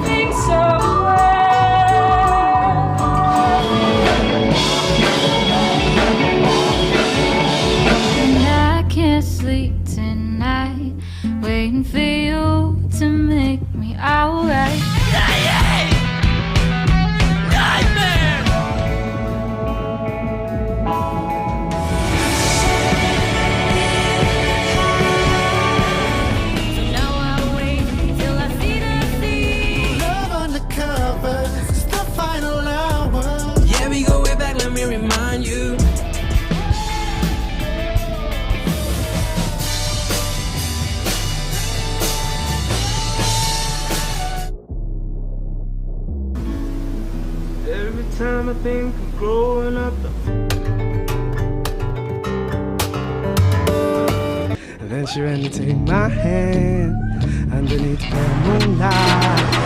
Think so well. Every time I think of growing up, and then she ran to take my hand underneath the moonlight.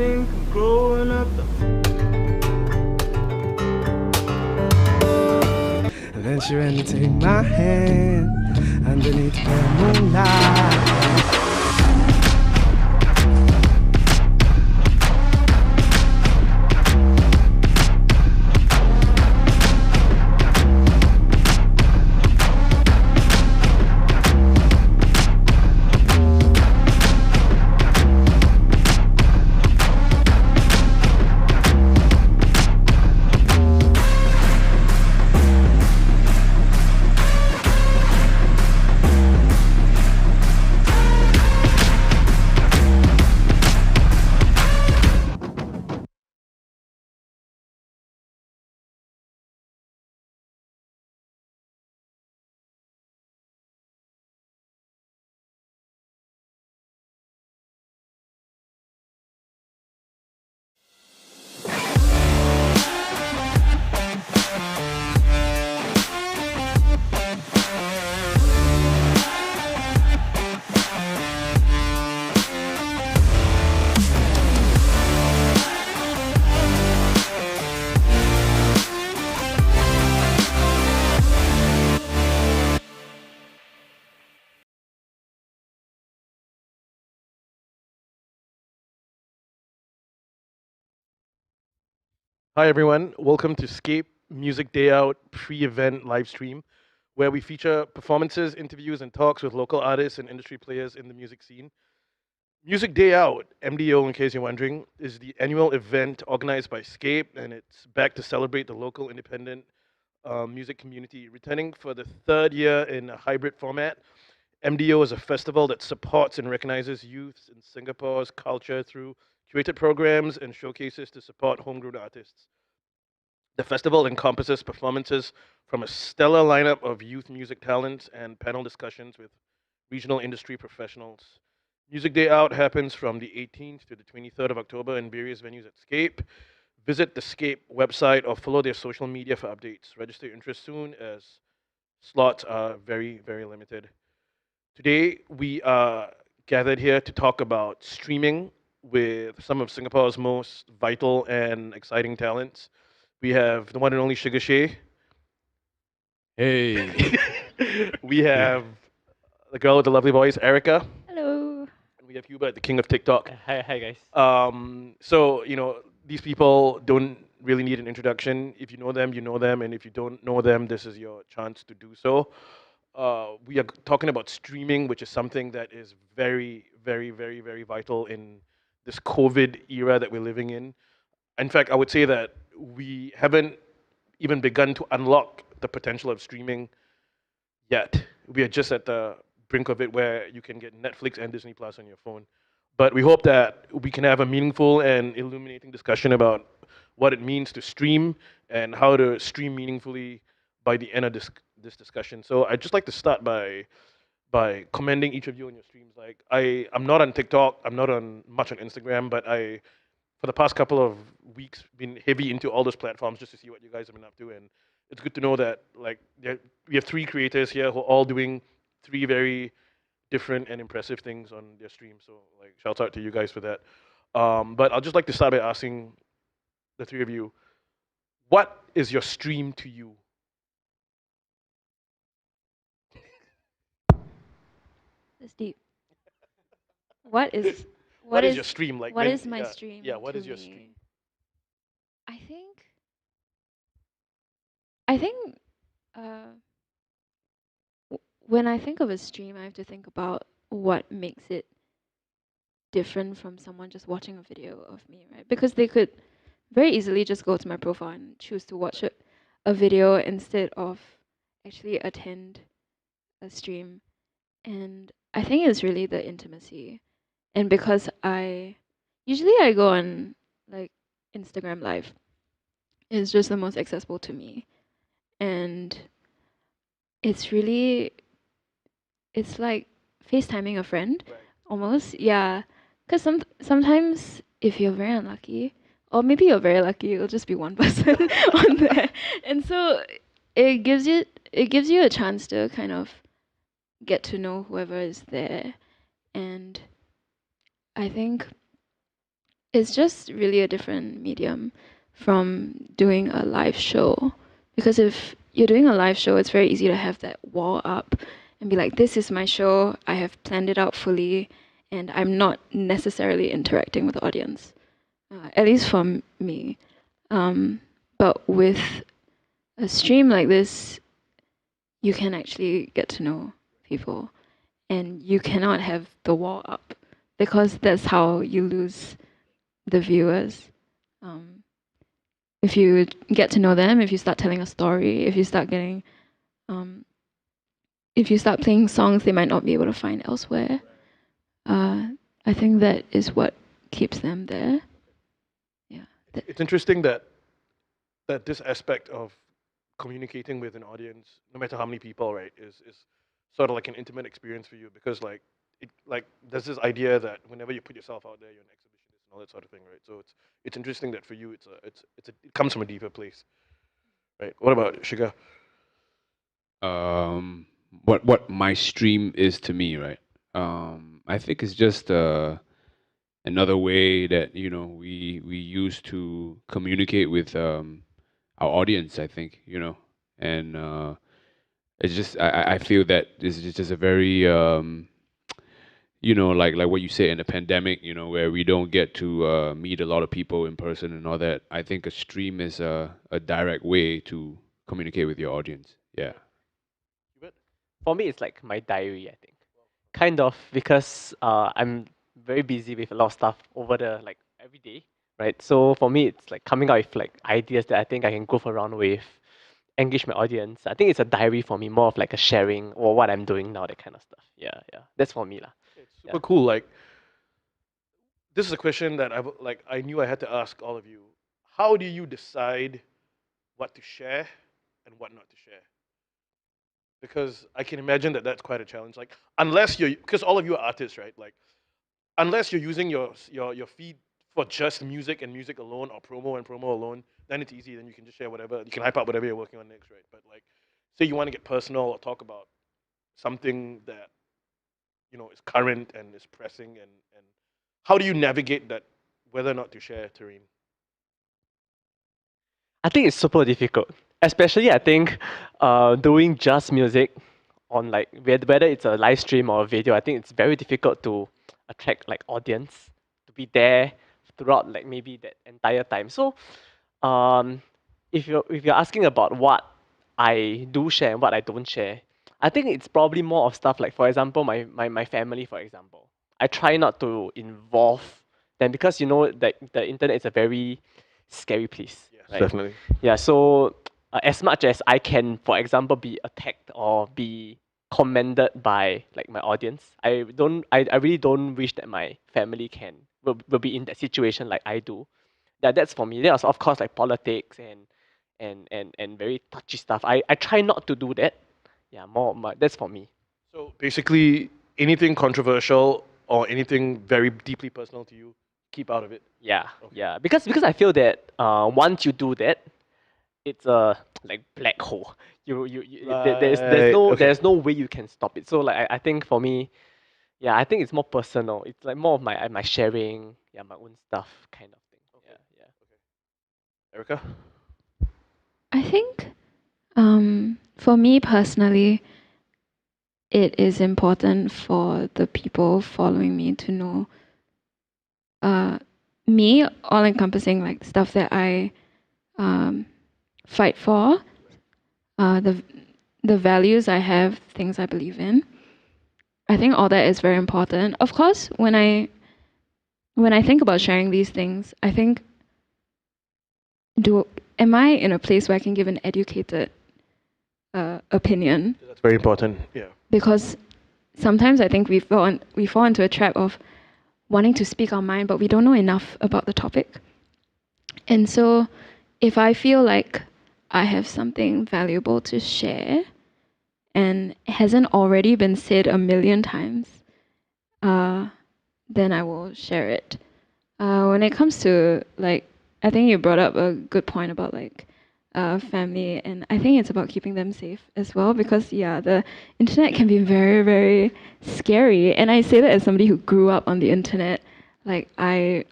think I'm growing up. And then she ran to take my hand underneath the moonlight. Hi everyone, welcome to Scape Music Day Out pre-event live stream, where we feature performances, interviews, and talks with local artists and industry players in the music scene. Music Day Out, MDO in case you're wondering, is the annual event organized by Scape, and it's back to celebrate the local independent music community. Returning for the third year in a hybrid format, MDO is a festival that supports and recognizes youth in Singapore's culture through curated programs and showcases to support homegrown artists. The festival encompasses performances from a stellar lineup of youth music talents and panel discussions with regional industry professionals. Music Day Out happens from the 18th to the 23rd of October in various venues at Scape. Visit the Scape website or follow their social media for updates. Register your interest soon as slots are very, very limited. Today, we are gathered here to talk about streaming with some of Singapore's most vital and exciting talents. We have the one and only Sugar Shay. Hey. We have the girl with the lovely voice, Erica. Hello. And we have Hubert, the king of TikTok. Hi guys. So, these people don't really need an introduction. If you know them, you know them. And if you don't know them, this is your chance to do so. We are talking about streaming, which is something that is very, very, very, very vital in this COVID era that we're living in. In fact, I would say that we haven't even begun to unlock the potential of streaming yet. We are just at the brink of it where you can get Netflix and Disney Plus on your phone. But we hope that we can have a meaningful and illuminating discussion about what it means to stream and how to stream meaningfully by the end of this discussion. So I'd just like to start by commending each of you on your streams. Like I'm not on TikTok, I'm not on much on Instagram, but I for the past couple of weeks been heavy into all those platforms just to see what you guys have been up to, and it's good to know that we have three creators here who are all doing three very different and impressive things on their stream. So like shout out to you guys for that. But I'll just like to start by asking the three of you, what is your stream to you? That's deep. What is What is your stream like? what is my stream? Yeah, what to is your me? stream? I think when I think of a stream, I have to think about what makes it different from someone just watching a video of me, right? Because they could very easily just go to my profile and choose to watch a video instead of actually attend a stream. And I think it's really the intimacy. And because I go on like Instagram Live, it's just the most accessible to me. And it's like FaceTiming a friend, Right. almost. Yeah. Because sometimes if you're very unlucky, or maybe you're very lucky, it'll just be one person on there. And so it gives you a chance to kind of get to know whoever is there. And I think It's just really a different medium from doing a live show. Because if you're doing a live show, it's very easy to have that wall up and be like, this is my show, I have planned it out fully, and I'm not necessarily interacting with the audience, at least for me. But with a stream like this, you can actually get to know people, and you cannot have the wall up because that's how you lose the viewers. If you get to know them, if you start telling a story, if you start getting, if you start playing songs they might not be able to find elsewhere, I think that is what keeps them there. Yeah. It's interesting that this aspect of communicating with an audience, no matter how many people, right, is sort of like an intimate experience for you because there's this idea that whenever you put yourself out there, you're an exhibitionist and all that sort of thing, right? So it's interesting that for you, it comes from a deeper place, right? What about Shiga? What my stream is to me, right? I think it's just another way that we use to communicate with our audience. I think and it's just I feel that this is just a very like what you say in the pandemic, where we don't get to meet a lot of people in person and all that. I think a stream is a direct way to communicate with your audience. Yeah. For me, it's like my diary, I think. Kind of because I'm very busy with a lot of stuff over the like every day, right? So for me, it's like coming out with like ideas that I think I can goof around with, engage my audience. I think it's a diary for me, more of like a sharing or what I'm doing now, that kind of stuff. Yeah, yeah. That's for me lah. It's super cool. Like, this is a question that I knew I had to ask all of you. How do you decide what to share and what not to share? Because I can imagine that that's quite a challenge. Like, because all of you are artists, right? Like, unless you're using your feed for just music and music alone, or promo and promo alone, then it's easy. Then you can just share whatever. You can hype up whatever you're working on next, right? But like, say you want to get personal or talk about something that is current and is pressing, and how do you navigate that, whether or not to share, Tareen? I think it's super difficult, especially I think doing just music on like whether it's a live stream or a video. I think it's very difficult to attract like audience to be there throughout like maybe that entire time. So if you're asking about what I do share and what I don't share, I think it's probably more of stuff like, for example, my family, for example. I try not to involve them because the internet is a very scary place. Yes, right? definitely. Yeah, so as much as I can, for example, be attacked or be commended by like my audience, I really don't wish that my family will be in that situation like I do. That's for me. There's of course like politics and very touchy stuff. I try not to do that. Yeah, that's for me. So basically, anything controversial or anything very deeply personal to you, keep out of it. Yeah, yeah. Because I feel that once you do that, it's a like black hole. There's no way you can stop it. So like I think for me, yeah, I think it's more personal. It's like more of my sharing, yeah, my own stuff kind of thing. Okay. Yeah, yeah. Erica? I think for me personally, it is important for the people following me to know me, all encompassing like stuff that I fight for, the values I have, things I believe in. I think all that is very important. Of course, when I think about sharing these things, I think, am I in a place where I can give an educated opinion? That's very important. Yeah. Because sometimes I think we fall into a trap of wanting to speak our mind, but we don't know enough about the topic. And so, if I feel like I have something valuable to share, and it hasn't already been said a million times, then I will share it. When it comes to like, I think you brought up a good point about like family, and I think it's about keeping them safe as well, because yeah, the internet can be very, very scary, and I say that as somebody who grew up on the internet. Like I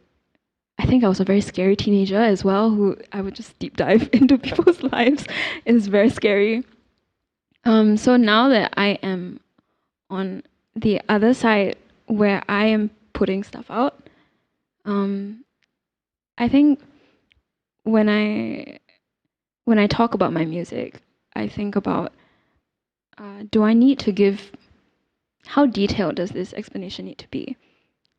I think I was a very scary teenager as well, who I would just deep dive into people's lives. It's very scary. So now that I am on the other side where I am putting stuff out, I think when I talk about my music, I think about do I need to give, how detailed does this explanation need to be?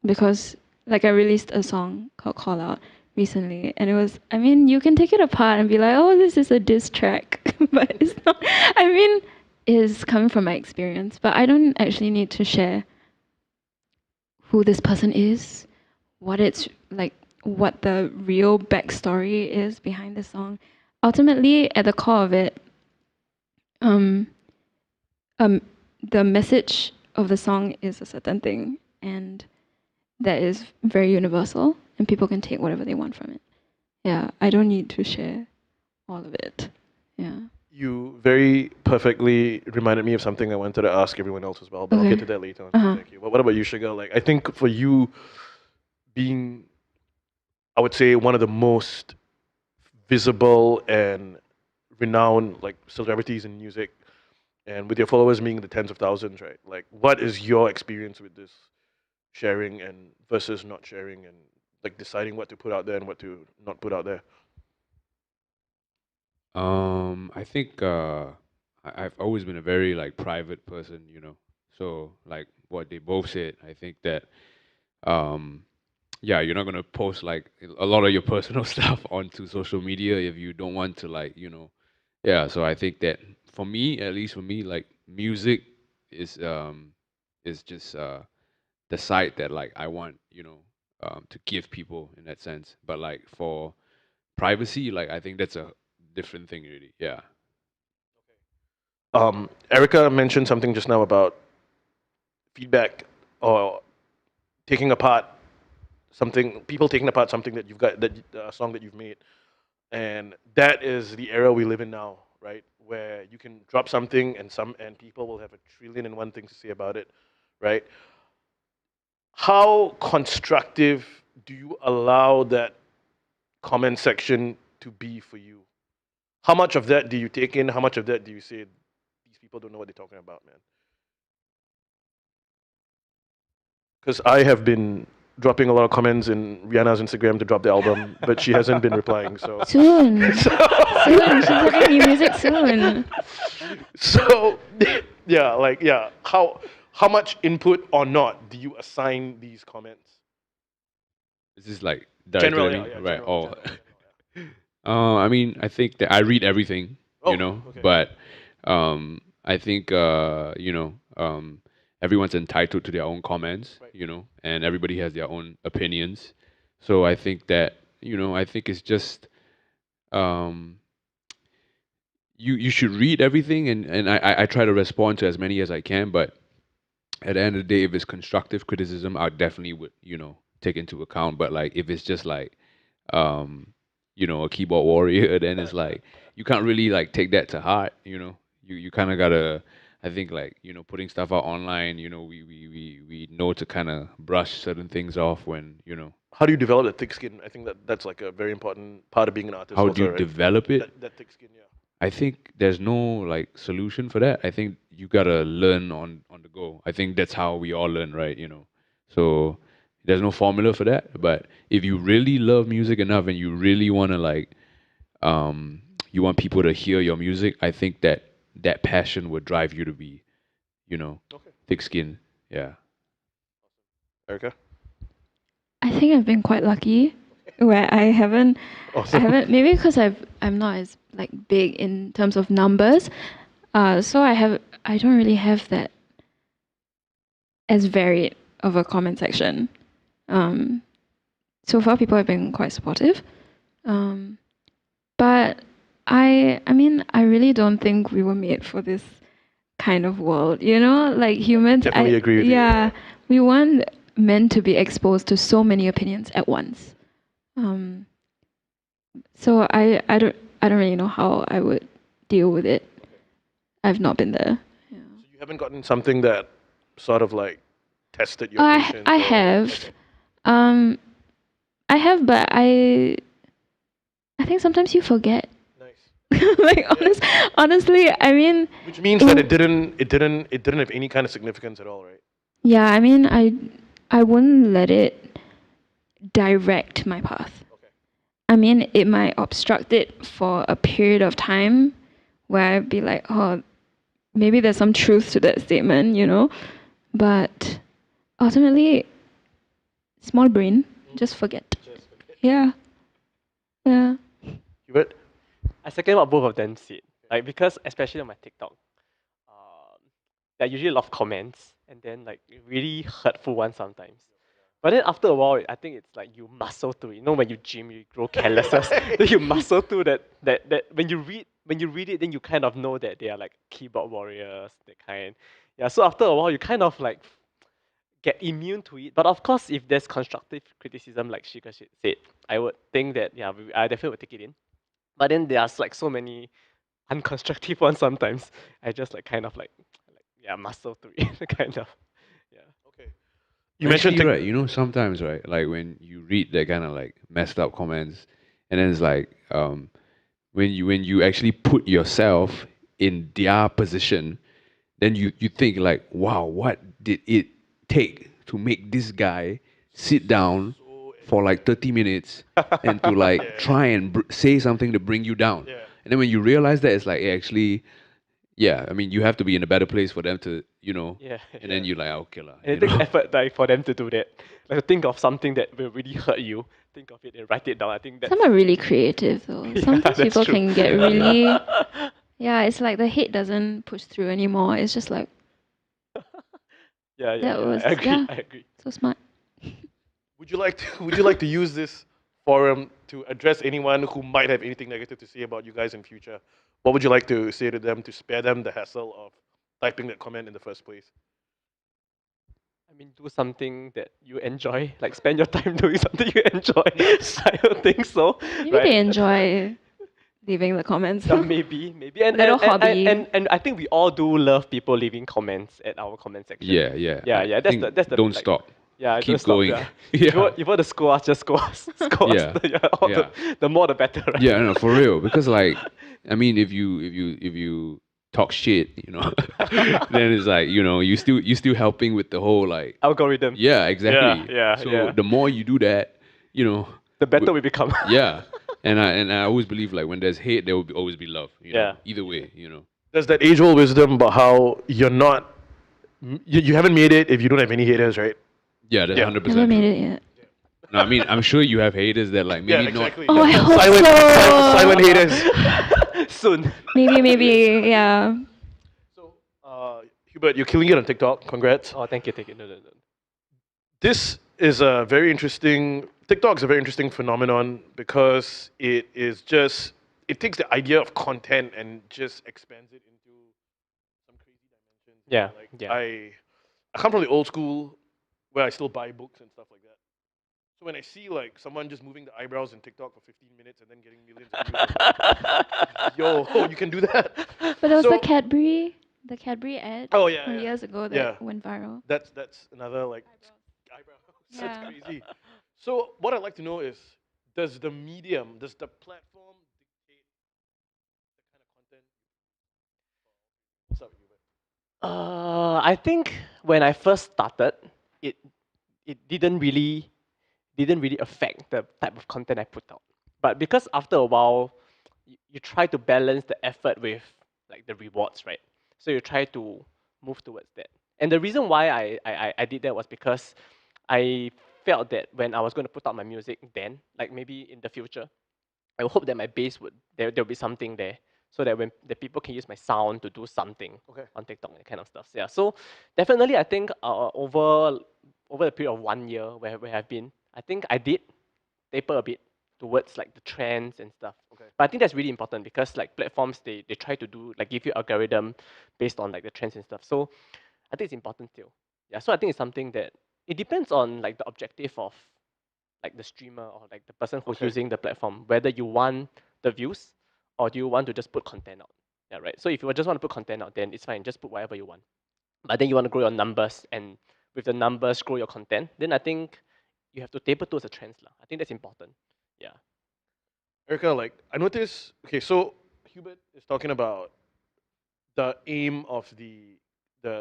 Because like I released a song called Call Out recently, and it was, I mean, you can take it apart and be like, oh, this is a diss track, but it's not. I mean, it's coming from my experience, but I don't actually need to share who this person is, what it's like, what the real backstory is behind the song. Ultimately, at the core of it, um, the message of the song is a certain thing, and that is very universal, and people can take whatever they want from it. Yeah, I don't need to share all of it. Yeah. You very perfectly reminded me of something I wanted to ask everyone else as well, but I'll Okay. get to that later on. Thank you. But what about you, Sugar? Like, I think for you, being, I would say, one of the most visible and renowned like celebrities in music, and with your followers being in the tens of thousands, right? Like, what is your experience with this sharing and versus not sharing, and like deciding what to put out there and what to not put out there? I think I've always been a very like private person, you know. So like what they both said, I think that um yeah, you're not gonna post like a lot of your personal stuff onto social media if you don't want to, like, you know. Yeah, so I think that for me, at least for me, like music is just the side that like I want, you know, to give people in that sense. But like for privacy, like I think that's a different thing really. Yeah. Erica mentioned something just now about feedback or taking apart something, people taking apart something that you've got, that a song that you've made, and that is the era we live in now, right? Where you can drop something and people will have a trillion and one things to say about it, right? How constructive do you allow that comment section to be for you? How much of that do you take in? How much of that do you say these people don't know what they're talking about, man? Because I have been dropping a lot of comments in Rihanna's Instagram to drop the album, but she hasn't been replying. So Soon. so, Soon. She's having new music soon. so yeah, like yeah, how much input or not do you assign these comments? This is like directed General, at yeah, me, yeah, right? general, Oh, general, yeah. I mean, I think that I read everything, you Oh, know, okay. but I think you know, everyone's entitled to their own comments, Right. you know, and everybody has their own opinions. So I think that, you know, I think it's just um, you should read everything, and I try to respond to as many as I can, but at the end of the day, if it's constructive criticism, I definitely would, you know, take into account. But like if it's just like um, you know, a keyboard warrior, then it's like you can't really like take that to heart, you know. You kind of gotta, I think, like, you know, putting stuff out online, you know, we know to kind of brush certain things off when, you know. How do you develop that thick skin? I think that's like a very important part of being an artist How do also, you right? develop it? That thick skin, yeah. I think there's no like solution for that. I think you gotta learn on the go. I think that's how we all learn, right? You know, so there's no formula for that. But if you really love music enough and you really wanna like, you want people to hear your music, I think that that passion would drive you to be, you know, Okay. thick skin. Yeah. Erica? I think I've been quite lucky where I Awesome. haven't, maybe because I'm not as like big in terms of numbers. So I don't really have that as varied of a comment section. Um, so far people have been quite supportive. But I mean, I really don't think we were made for this kind of world, you know? Like humans, Definitely agree with you. yeah, we weren't meant to be exposed to so many opinions at once. So I don't really know how I would deal with it. I've not been there. Yeah. So you haven't gotten something that sort of like tested your I patience? I or- have. Okay. Um, I have, but I think sometimes you forget. Nice. Like honestly, I mean, Which means that it- it didn't have any kind of significance at all, right? yeah, I mean, I wouldn't let it direct my path. Okay. I mean, it might obstruct it for a period of time where I'd be like, oh, maybe there's some truth to that statement, you know? But ultimately, small brain, just forget. Yeah. Yeah. Hubert? I second what both of them said. Like because especially on my TikTok, there are usually a lot of comments and then like really hurtful ones sometimes. But then after a while, I think it's like you muscle through it. You know, when you gym, you grow carelessness. Then you muscle through that when you read it, then you kind of know that they are like keyboard warriors, that kind. Yeah. So after a while, you kind of like get immune to it. But of course, if there's constructive criticism, like Shika said, I would think that yeah, I definitely would take it in. But then there's like so many unconstructive ones sometimes. I just like kind of like yeah, muscle through it, kind of. Yeah. Okay. You mentioned Actually, right, you know, sometimes, right, like when you read that kind of like messed up comments, and then it's like, when you actually put yourself in their position, then you think like, wow, what did it take to make this guy sit down for like 30 minutes and to like try and say something to bring you down? Yeah. And then when you realize that, it's like, actually, yeah, I mean, you have to be in a better place for them to, you know, Yeah. and then you're like, okay, lah, And you it takes know? effort like for them to do that. Like to think of something that will really hurt you, think of it and write it down. I think that's Some are really creative though. yeah, Sometimes that's people true. can get really yeah, it's like the hate doesn't push through anymore. It's just like Yeah, that was I agree. yeah, I agree. so smart. Would you like to use this forum to address anyone who might have anything negative to say about you guys in future? What would you like to say to them to spare them the hassle of typing that comment in the first place? I mean, do something that you enjoy. Like spend your time doing something you enjoy. I don't think so. Maybe right? they enjoy leaving the comments. Maybe. And, Little and, hobby. and I think we all do love people leaving comments at our comment section. Yeah, yeah. Yeah, I yeah. That's think the don't like, stop. Yeah, Keep don't stop, going. yeah. Yeah. If you want to score us, just score us. Score Yeah, us. All yeah. the more the better, right? Yeah, no, for real. Because like, I mean, if you talk shit, you know, then it's like, you know, you still helping with the whole like, Algorithm. yeah, exactly. Yeah, So yeah. the more you do that, you know, The better we become. yeah. And I always believe like when there's hate, there will always be love. You know, Yeah. either way, you know. There's that age-old wisdom about how you haven't made it if you don't have any haters, right? Yeah, that's Yeah. 100% Never made true. it yet. No, I mean, I'm sure you have haters that like maybe Yeah, exactly. Oh, I Yeah. hope Silent so. haters. Soon. Maybe, yeah. So, Hubert, you're killing it on TikTok. Congrats. Oh, thank you. No. This is a very interesting. TikTok is a very interesting phenomenon because it takes the idea of content and just expands it into some crazy dimensions. Yeah, Like yeah. I come from the old school where I still buy books and stuff like that. So when I see like someone just moving the eyebrows in TikTok for 15 minutes and then getting millions of views, I'm like, yo, you can do that. But there was So- the Cadbury ad Oh yeah, from yeah. years ago that Yeah. went viral. That's another like eyebrow. Yeah. That's crazy. So what I'd like to know is, does the platform dictate the kind of content? What's up, Hubert? I think when I first started, it didn't really affect the type of content I put out. But because after a while, you try to balance the effort with like the rewards, right? So you try to move towards that. And the reason why I did that was because I felt that when I was going to put out my music then, like maybe in the future, I hope that my base there'll be something there, so that when the people can use my sound to do something Okay. on TikTok and kind of stuff. Yeah. So definitely, I think over the period of 1 year where I've been, I think I did taper a bit towards like the trends and stuff. Okay. But I think that's really important because like platforms they try to do like give you algorithm based on like the trends and stuff. So I think it's important still. Yeah. So I think it's something that it depends on like the objective of like the streamer or like the person who's Okay. using the platform, whether you want the views or do you want to just put content out. Yeah, right. So if you just want to put content out, then it's fine, just put whatever you want. But then you want to grow your numbers and with the numbers grow your content, then I think you have to taper towards the trends lah. I think that's important. Yeah. Erica, like I noticed. Okay, so Hubert is talking about the aim of the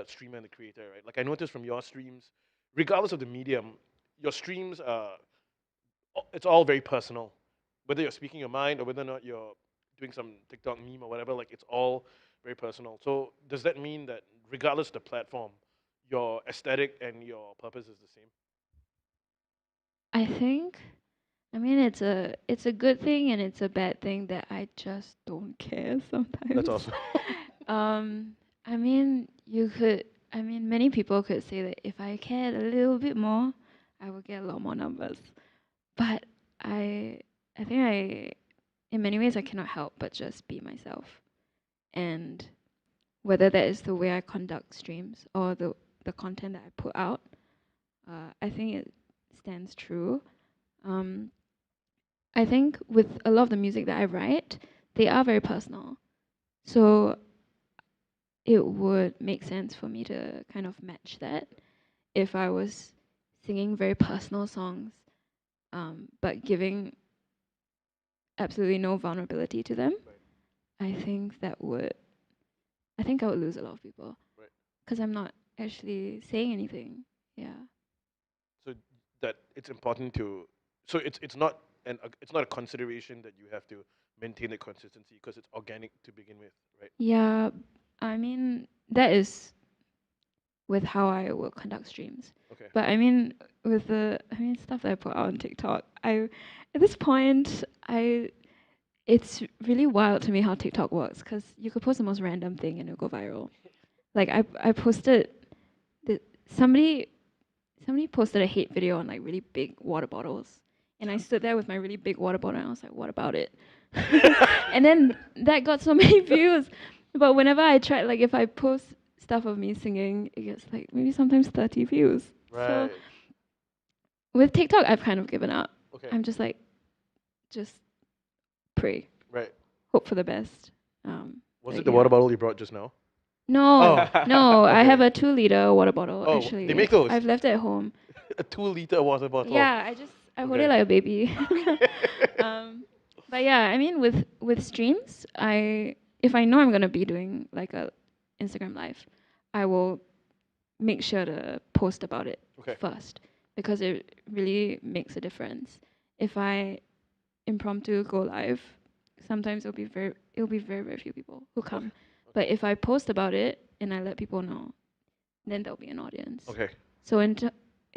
streamer and the creator, right? Like I noticed from your streams, regardless of the medium, your streams it's all very personal. Whether you're speaking your mind or whether or not you're doing some TikTok meme or whatever, like it's all very personal. So does that mean that regardless of the platform, your aesthetic and your purpose is the same? I think, I mean, it's a good thing and it's a bad thing that I just don't care sometimes. That's awesome. I mean, I mean, many people could say that if I cared a little bit more, I would get a lot more numbers. But I, I think in many ways, I cannot help but just be myself. And whether that is the way I conduct streams or the content that I put out, I think it stands true. Um, I think with a lot of the music that I write, they are very personal. So it would make sense for me to kind of match that if I was singing very personal songs, but giving absolutely no vulnerability to them. I think I think I would lose a lot of people Right. because I'm not actually saying anything. Yeah. So that it's important to. So it's not a consideration that you have to maintain the consistency because it's organic to begin with, right? Yeah, I mean, that is with how I will conduct streams. Okay. But I mean, with I mean, stuff that I put out on TikTok, at this point, it's really wild to me how TikTok works because you could post the most random thing and it'll go viral. Like I posted, somebody posted a hate video on like really big water bottles, and I stood there with my really big water bottle and I was like, what about it? And then that got so many views. But whenever I try, like if I post stuff of me singing, it gets like maybe sometimes 30 views. Right. So with TikTok, I've kind of given up. Okay. I'm just like, just pray, Right. hope for the best. Was but it the yeah. water bottle you brought just now? No, Oh. no, I Okay. have a 2-liter water bottle Oh, actually. they make those? I've left it at home. A 2-liter water bottle. Yeah, I hold Okay. it like a baby. But yeah, I mean with streams, if I know I'm gonna be doing like a Instagram live, I will make sure to post about it Okay. first because it really makes a difference. If I impromptu go live, sometimes it'll be very very few people who come. But if I post about it and I let people know, then there'll be an audience. Okay. So in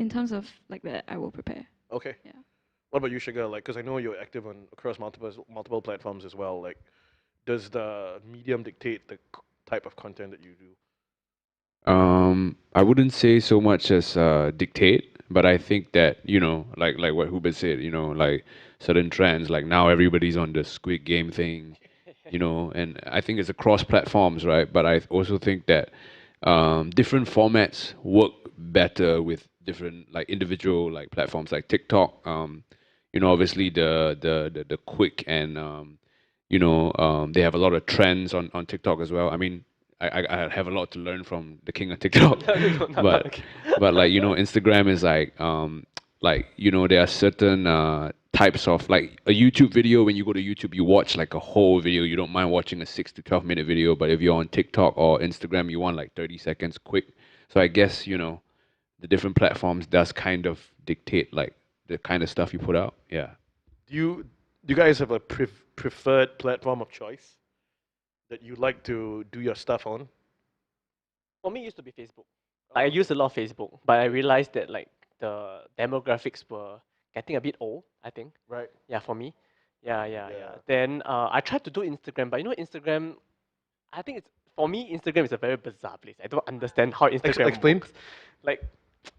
terms of like that, I will prepare. Okay. Yeah. What about you, Sugar? Like, because I know you're active on across multiple platforms as well. Like, does the medium dictate the type of content that you do? I wouldn't say so much as dictate, but I think that like what Hubert said, like certain trends, like now everybody's on the Squid Game thing, and I think it's across platforms, right? But I also think that different formats work better with different like individual like platforms like TikTok. Obviously the quick and they have a lot of trends on TikTok as well. I mean, I have a lot to learn from the king of TikTok, but like Instagram is like there are certain types of like a YouTube video. When you go to YouTube, you watch like a whole video. You don't mind watching a 6 to 12 minute video, but if you're on TikTok or Instagram, you want like 30 seconds quick. So I guess the different platforms does kind of dictate like the kind of stuff you put out. Yeah. Do you guys have a preferred platform of choice that you like to do your stuff on? For me, it used to be Facebook. Like, I used a lot of Facebook, but I realized that like the demographics were getting a bit old, I think. Right. Yeah, for me. Yeah. Yeah. Then I tried to do Instagram, but Instagram, I think it's for me, Instagram is a very bizarre place. I don't understand how Instagram Explain. works. Like,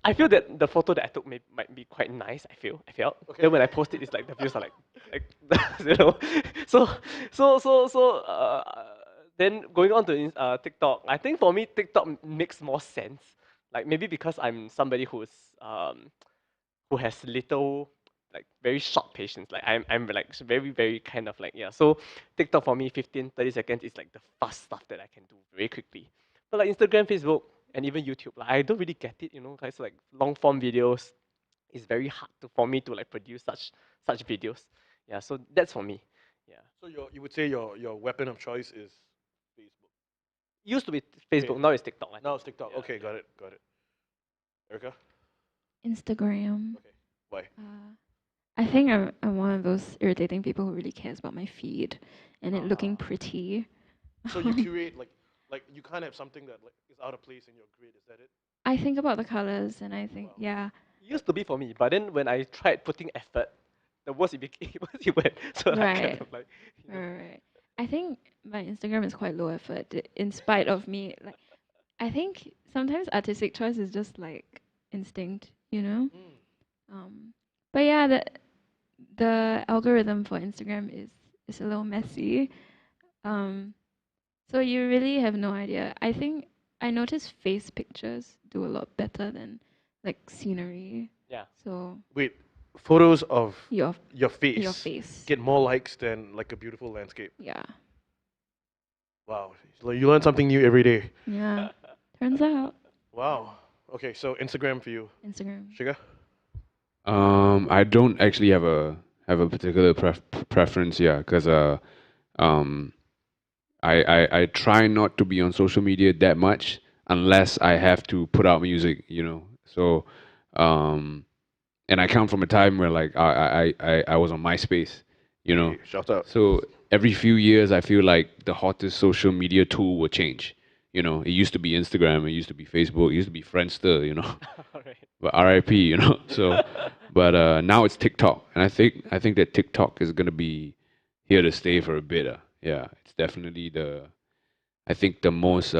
I feel that the photo that I took might be quite nice. I felt. Okay. Then when I post it, it's like the views are like you know. So then going on to TikTok, I think for me TikTok makes more sense. Like maybe because I'm somebody who has little like very short patience. Like I'm like very very kind of like, yeah. So TikTok for me 15-30 seconds is like the fast stuff that I can do very quickly. But like Instagram, Facebook, and even YouTube, like I don't really get it. Guys, like long form videos. it's very hard for me to like produce such videos. Yeah, so that's for me. Yeah, So you would say your weapon of choice is Facebook. used to be Facebook, Okay. now it's TikTok. I Now think. it's TikTok. Yeah, Okay, yeah. got it. Erica, Instagram. why? I think I'm one of those irritating people who really cares about my feed and it looking Ah. pretty. So you curate like you can't have something that like is out of place in your grid. Is that it? I think about the colors and I think, Wow. yeah, It used to be for me, but then when I tried putting effort, the worse it became, worse it went. So I kind right, of like, you know. right. I think my Instagram is quite low effort, in spite of me. Like, I think sometimes artistic choice is just like instinct, you know. Mm. But yeah, the algorithm for Instagram is a little messy. Um, so you really have no idea. I think I noticed face pictures do a lot better than like scenery. Yeah. So Wait, photos of your your face, your face. get more likes than like a beautiful landscape. Yeah. Wow, you learn something new every day. Yeah. Turns out Wow. Okay, so Instagram for you, Instagram. Sugar. I don't actually have a particular preference, yeah, because um, I try not to be on social media that much unless I have to put out music, you know. So, and I come from a time where like I was on MySpace, you know. Hey, shout out. So every few years, I feel like the hottest social media tool will change. You know, it used to be Instagram, it used to be Facebook, it used to be Friendster, you know. Alright. But RIP, you know. So, but now it's TikTok, and I think that TikTok is gonna be here to stay for a bit. Yeah, it's definitely I think the most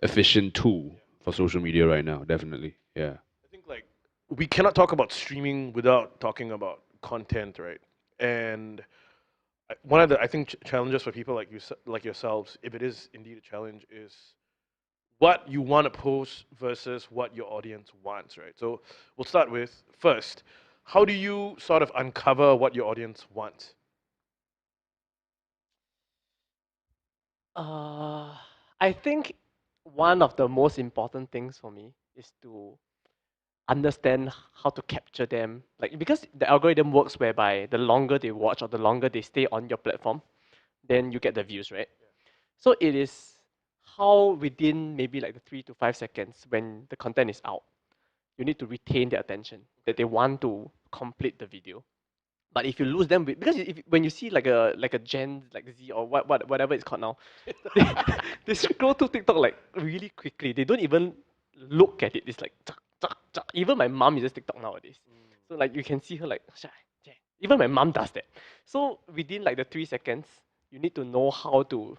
efficient tool for social media right now. Definitely, yeah. I think like we cannot talk about streaming without talking about content, right? And one of the I think challenges for people like like yourselves, if it is indeed a challenge, is what you want to post versus what your audience wants, right? So we'll start with first, how do you sort of uncover what your audience wants? I think one of the most important things for me is to understand how to capture them. Like because the algorithm works whereby the longer they watch or the longer they stay on your platform, then you get the views, right? So it is how within maybe like the 3 to 5 seconds when the content is out, you need to retain their attention that they want to complete the video. But if you lose them because when you see like a Gen like Z or whatever it's called now, they scroll to TikTok like really quickly. They don't even look at it. It's like tuck, tuck, tuck. Even my mom uses TikTok nowadays. So like you can see her like even my mom does that. So within like the 3 seconds, you need to know how to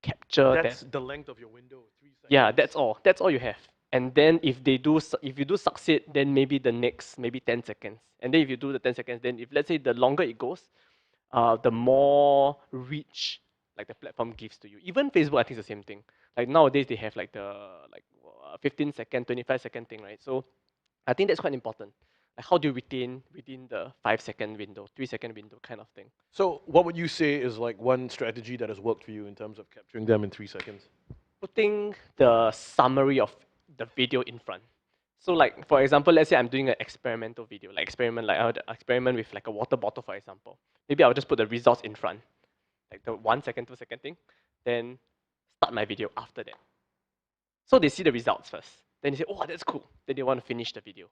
capture them. That's the length of your window, 3 seconds. Yeah, that's all. That's all you have. And then if you do succeed, then maybe the next maybe 10 seconds. And then if you do the 10 seconds, then if let's say the longer it goes, the more reach like the platform gives to you. Even Facebook, I think it's the same thing. Like nowadays they have like the 15-second, 25-second thing, right? So I think that's quite important. Like how do you retain within the 5-second window, 3-second window kind of thing? So what would you say is like one strategy that has worked for you in terms of capturing them in 3 seconds? Putting the summary of the video in front. So like for example, let's say I'm doing an experimental video, like I would experiment with like a water bottle, for example. Maybe I'll just put the results in front, like the 1 second, 2 second thing, then start my video after that. So they see the results first. Then they say, oh, that's cool. Then they want to finish the video.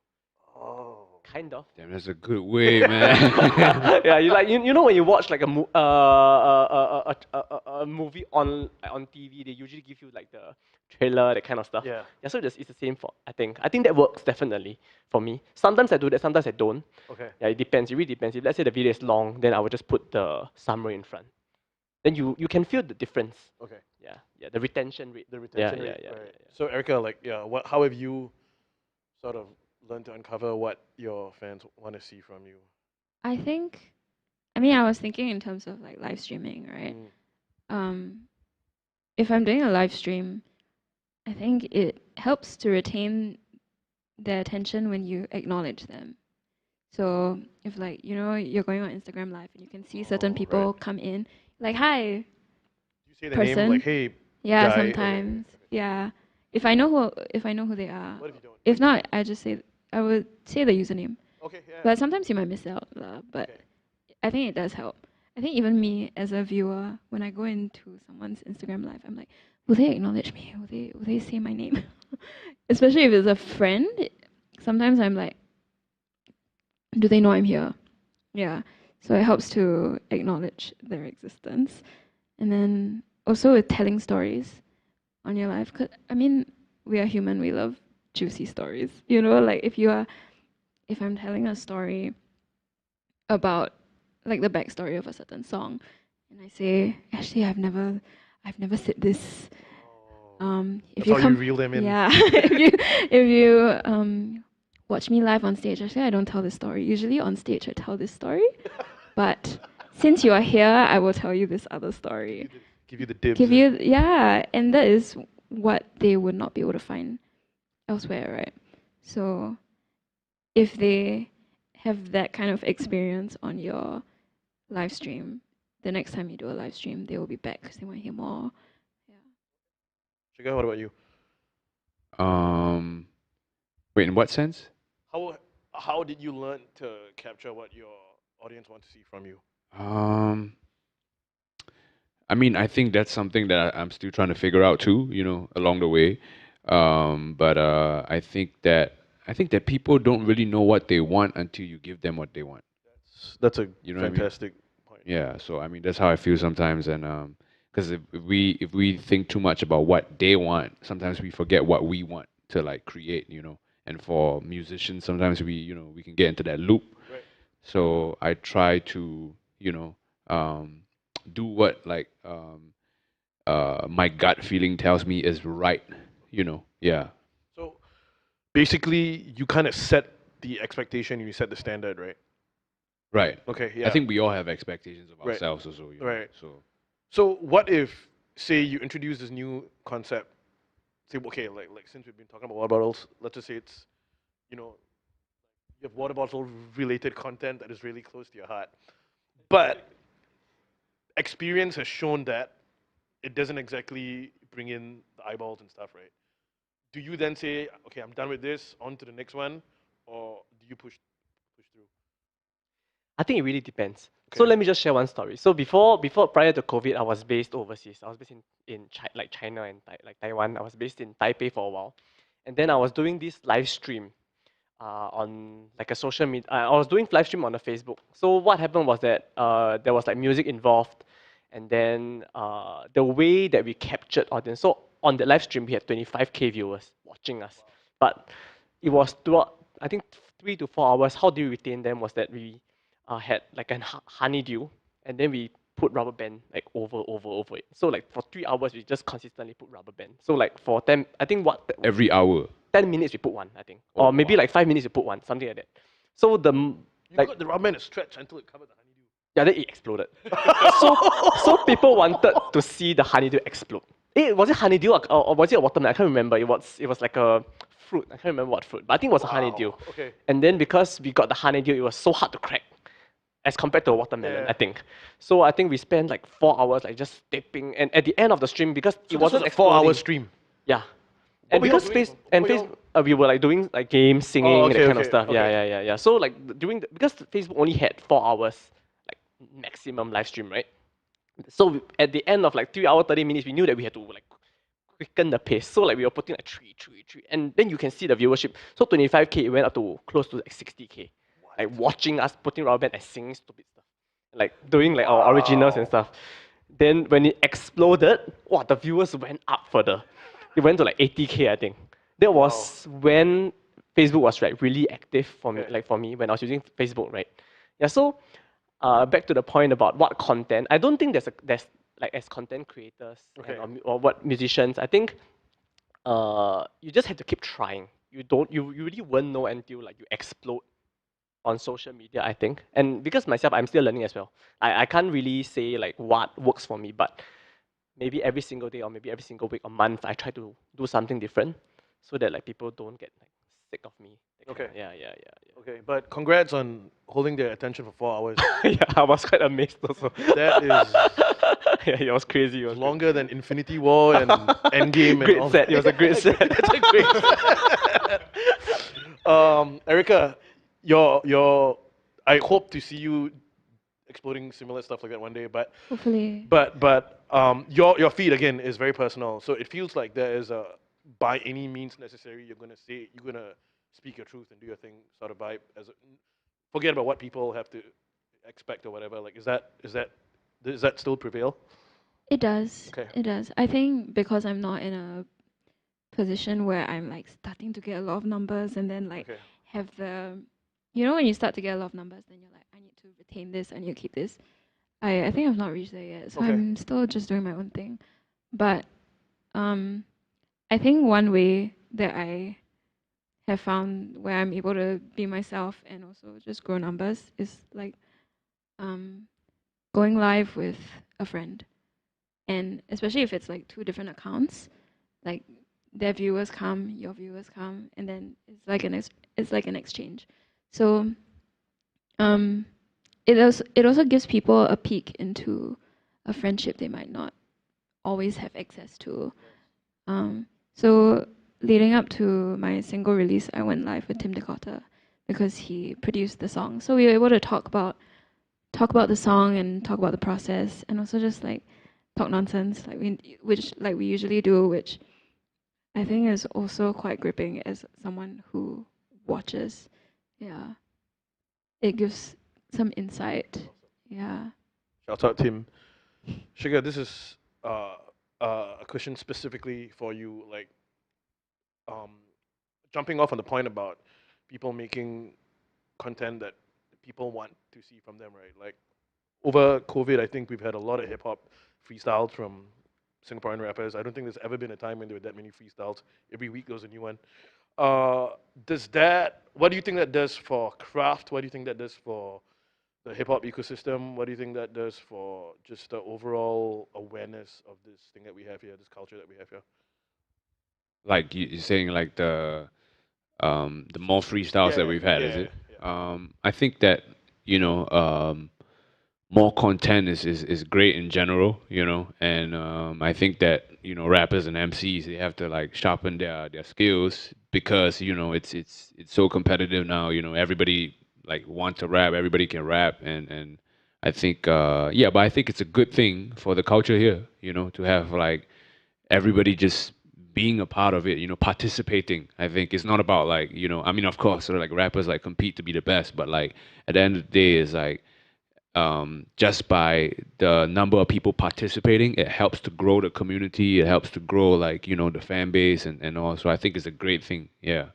Oh. Kind of. Damn, that's a good way, man. Yeah, you know when you watch like a movie on TV, they usually give you like the trailer, that kind of stuff. Yeah. Yeah, so it's the same for I think that works definitely for me. Sometimes I do that, sometimes I don't. Okay. Yeah, it depends. It really depends. If let's say the video is long, then I will just put the summary in front. Then you can feel the difference. Okay. Yeah, the retention rate. The retention yeah, rate. yeah, Right. yeah, yeah. So Erica, like, yeah, how have you sort of learned to uncover what your fans want to see from you? I think, I mean, I was thinking in terms of like live streaming, right? If I'm doing a live stream, I think it helps to retain their attention when you acknowledge them. So if like, you know, you're going on Instagram live and you can see certain people come in, like, hi, You say the person. name like, hey, yeah, guy. sometimes. Yeah. If I know who they are. What if you don't? If not, I just say I would say the username. Okay, yeah. But sometimes you might miss out, but Okay. I think it does help. I think even me as a viewer, when I go into someone's Instagram live, I'm like, will they acknowledge me? Will they say my name? Especially if it's a friend. Sometimes I'm like, do they know I'm here? Yeah. So it helps to acknowledge their existence. And then also with telling stories on your life. 'Cause, I mean, we are human, we love juicy stories. You know, like if I'm telling a story about like the backstory of a certain song, and I say, actually, I've never said this. If That's you how come, you reel them in. yeah, if you watch me live on stage, actually, I don't tell this story. Usually on stage, I tell this story, but since you are here, I will tell you this other story. Give you the dibs. Give you, yeah, and that is what they would not be able to find elsewhere, right? So if they have that kind of experience on your live stream, the next time you do a live stream, they will be back because they want to hear more. Shiga, what about you? Wait, in what sense? How did you learn to capture what your audience wants to see from you? I mean, I think that's something that I'm still trying to figure out too, along the way. But I think that people don't really know what they want until you give them what they want. That's a You know what I mean? fantastic point. Yeah. So I mean, that's how I feel sometimes, and because if we think too much about what they want, sometimes we forget what we want to like create, And for musicians, sometimes we can get into that loop. Right. So I try to, do what like my gut feeling tells me is right, Yeah. So basically, you kind of set the expectation, you set the standard, right? Right. Okay, yeah. I think we all have expectations of Right. ourselves also, Right. So So what if, say, you introduce this new concept? Say, okay, like since we've been talking about water bottles, let's just say it's, you have water bottle related content that is really close to your heart, but experience has shown that it doesn't exactly bring in the eyeballs and stuff, right? Do you then say, okay, I'm done with this, on to the next one, or do you push through? I think it really depends. So Okay. let me just share one story. So before prior to COVID, I was based overseas. I was based in China and Taiwan. I was based in Taipei for a while, and then I was doing this live stream on like a social media. I was doing live stream on the Facebook. So what happened was that there was like music involved, and then the way that we captured audience. So on the live stream, we had 25K viewers watching us, but it was throughout, I think, 3 to 4 hours. How do you retain them was that we had like a honeydew, and then we put rubber band like over it. So like for 3 hours, we just consistently put rubber band. So like for 10, I think every hour. 10 minutes we put one, I think, Oh, or maybe wow. like 5 minutes we put one, something like that. So You got the rubber band to stretch until it covered the honeydew. yeah, then it exploded. so people wanted to see the honeydew explode. Was it honeydew or was it a watermelon? I can't remember. It was like a fruit. I can't remember what fruit, but I think it was a honeydew. Okay. And then because we got the honeydew, it was so hard to crack as compared to a watermelon, Yeah. I think. So I think we spent like 4 hours like just taping, and at the end of the stream, because So it wasn't this was a 4-hour exploding, stream. yeah. What And were y'all because doing? we were like doing like games, singing, Oh, okay, that kind of okay, stuff. Yeah, okay. yeah. So like because Facebook only had 4 hours, like maximum live stream, right? So at the end of like 3 hour 30 minutes, we knew that we had to like quicken the pace. So like we were putting like three, and then you can see the viewership. So 25K, it went up to close to like 60K, like watching us putting rubber band and singing stupid stuff, like doing like our originals and stuff. Then when it exploded, wow, the viewers went up further. It went to like 80K, I think. That was when Facebook was like really active for me, Okay. like for me when I was using Facebook, right? Yeah. So back to the point about what content. I don't think there's like as content creators Okay. or what musicians. I think you just have to keep trying. You really won't know until like you explode on social media, I think. And because myself, I'm still learning as well. I can't really say like what works for me, but maybe every single day or maybe every single week or month, I try to do something different so that like people don't get like sick of me. Okay. Yeah. Okay, but congrats on holding their attention for 4 hours. Yeah, I was quite amazed also. That is Yeah, it was crazy. It was longer than Infinity War and Endgame and great all set. It was a great set. It's a great set. Erica, your I hope to see you exploding similar stuff like that one day. Hopefully. But your feed again is very personal. So it feels like there is a by any means necessary you're gonna speak your truth and do your thing sort of vibe forget about what people have to expect or whatever. Like does that still prevail? It does. Okay. It does. I think because I'm not in a position where I'm like starting to get a lot of numbers and then like Okay. have the, you know, when you start to get a lot of numbers, then you're like, I need to retain this, I need to keep this. I think I've not reached there yet, so Okay. I'm still just doing my own thing. But I think one way that I have found where I'm able to be myself and also just grow numbers is like going live with a friend, and especially if it's like two different accounts, like their viewers come, your viewers come, and then it's like an exchange. So it also gives people a peek into a friendship they might not always have access to. So leading up to my single release, I went live with Tim Dakota because he produced the song. So we were able to talk about the song and talk about the process, and also just like talk nonsense, like we usually do, which I think is also quite gripping as someone who watches. Yeah, it gives some insight. Yeah. Shout out Tim. Sugar, this is a question specifically for you, like um, jumping off on the point about people making content that people want to see from them, right? Like over COVID, I think we've had a lot of hip hop freestyles from Singaporean rappers. I don't think there's ever been a time when there were that many freestyles. Every week there's a new one. What do you think that does for craft? What do you think that does for the hip hop ecosystem? What do you think that does for just the overall awareness of this thing that we have here, this culture that we have here? Like you're saying, like the more freestyles that we've had, is yeah, it? I think that you know more content is great in general, you know, and I think that rappers and MCs, they have to like sharpen their skills because it's so competitive now. You know, everybody like wants to rap, everybody can rap, and I think yeah, but I think it's a good thing for the culture here, you know, to have like everybody just being a part of it, you know, participating. I think it's not about like, I mean, of course, sort of like rappers like compete to be the best, but like at the end of the day, it's like just by the number of people participating, it helps to grow the community. It helps to grow like the fan base and all. So I think it's a great thing. Yeah.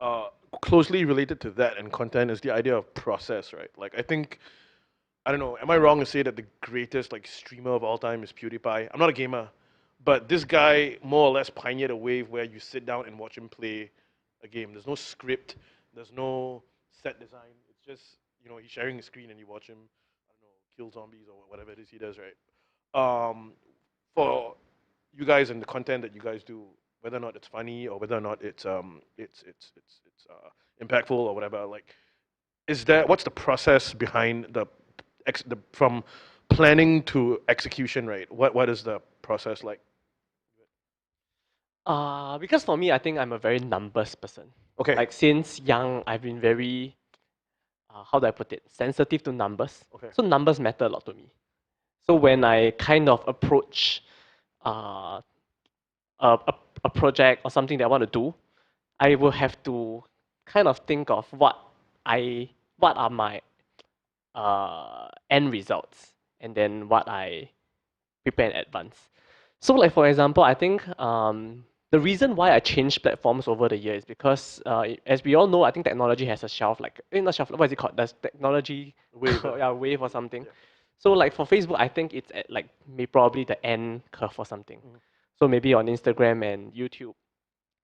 Uh, Closely related to that and content is the idea of process, right? Like I think I don't know. Am I wrong to say that the greatest like streamer of all time is PewDiePie? I'm not a gamer, but this guy more or less pioneered a wave where you sit down and watch him play a game. There's no script. There's no set design. It's just he's sharing a screen and you watch him. I don't know, kill zombies or whatever it is he does, right? For you guys and the content that you guys do, whether or not it's funny or whether or not it's impactful or whatever, like what's the process behind the from planning to execution, right? What is the process like? Because for me, I think I'm a very numbers person. Okay. Like since young, I've been very, how do I put it, sensitive to numbers. Okay. So numbers matter a lot to me. So when I kind of approach uh, a project or something that I want to do, I will have to kind of think of what are my end results, and then what I prepare in advance. So like for example, I think the reason why I changed platforms over the years is because as we all know, I think technology has a shelf, like not shelf, what is it called? Does technology Wave. yeah, wave or something. Yeah. So like for Facebook, I think it's at like maybe probably the end curve or something. Mhm. So maybe on Instagram and YouTube,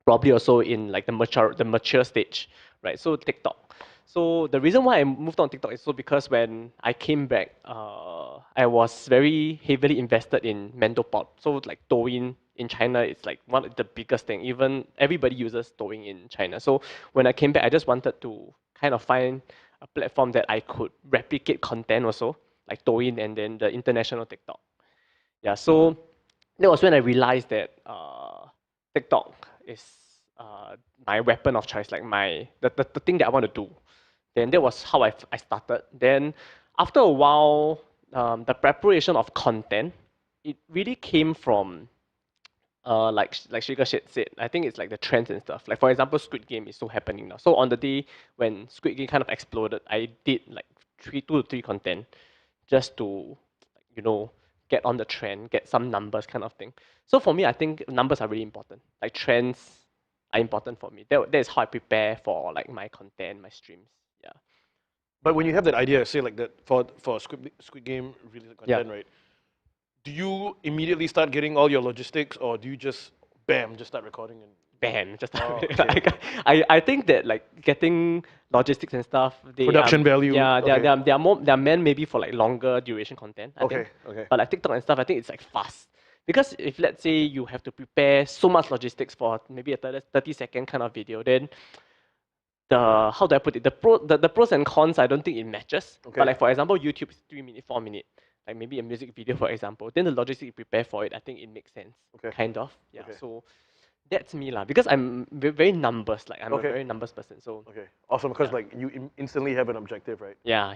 probably also in like the mature stage, right? So TikTok. So the reason why I moved on TikTok is so because when I came back, I was very heavily invested in Mandopop. So like Douyin in China, it's like one of the biggest thing. Even everybody uses Douyin in China. So when I came back, I just wanted to kind of find a platform that I could replicate content also, like Douyin and then the international TikTok. Yeah, so that was when I realized that TikTok is my weapon of choice, like the thing that I want to do. Then that was how I started. Then after a while, the preparation of content, it really came from like Sugar said, I think it's like the trends and stuff. Like for example, Squid Game is so happening now. So on the day when Squid Game kind of exploded, I did like 2 to 3 content just to, you know, get on the trend, get some numbers kind of thing. So for me, I think numbers are really important. Like trends are important for me. That is how I prepare for like my content, my streams. Yeah. But when you have that idea, say like that for Squid Game related content, right? Do you immediately start getting all your logistics, or do you just bam, just start recording and Bam, just okay. I think that like getting logistics and stuff, they Production value, yeah, okay. they're meant maybe for like longer duration content, I think. Okay. But like TikTok and stuff, I think it's like fast. Because if let's say you have to prepare so much logistics for maybe a 30-second kind of video, then how do I put it? The pros and cons, I don't think it matches. Okay. But like for example, YouTube is 3 minute, 4 minute, like maybe a music video for example. Then the logistics you prepare for it, I think it makes sense. Okay. Kind of. Yeah. Okay. So that's me lah. Because I'm very numbers. Like I'm a Okay. very numbers person. So Okay, awesome. Because Yeah. like you instantly have an objective, right? yeah.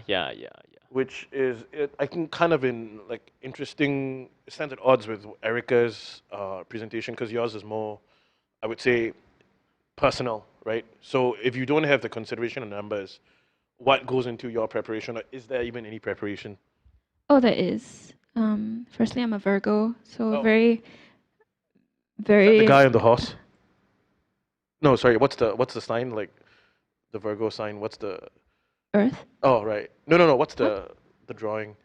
Which is I think kind of in like interesting. It stands at odds with Erica's presentation because yours is more, I would say, personal, right? So if you don't have the consideration of numbers, what goes into your preparation? Or is there even any preparation? Oh, there is. Firstly, I'm a Virgo, so Oh. very, Is that very. the guy on the horse? No, sorry. What's the sign like? The Virgo sign. What's the? Earth. Oh, right. No. What's the drawing?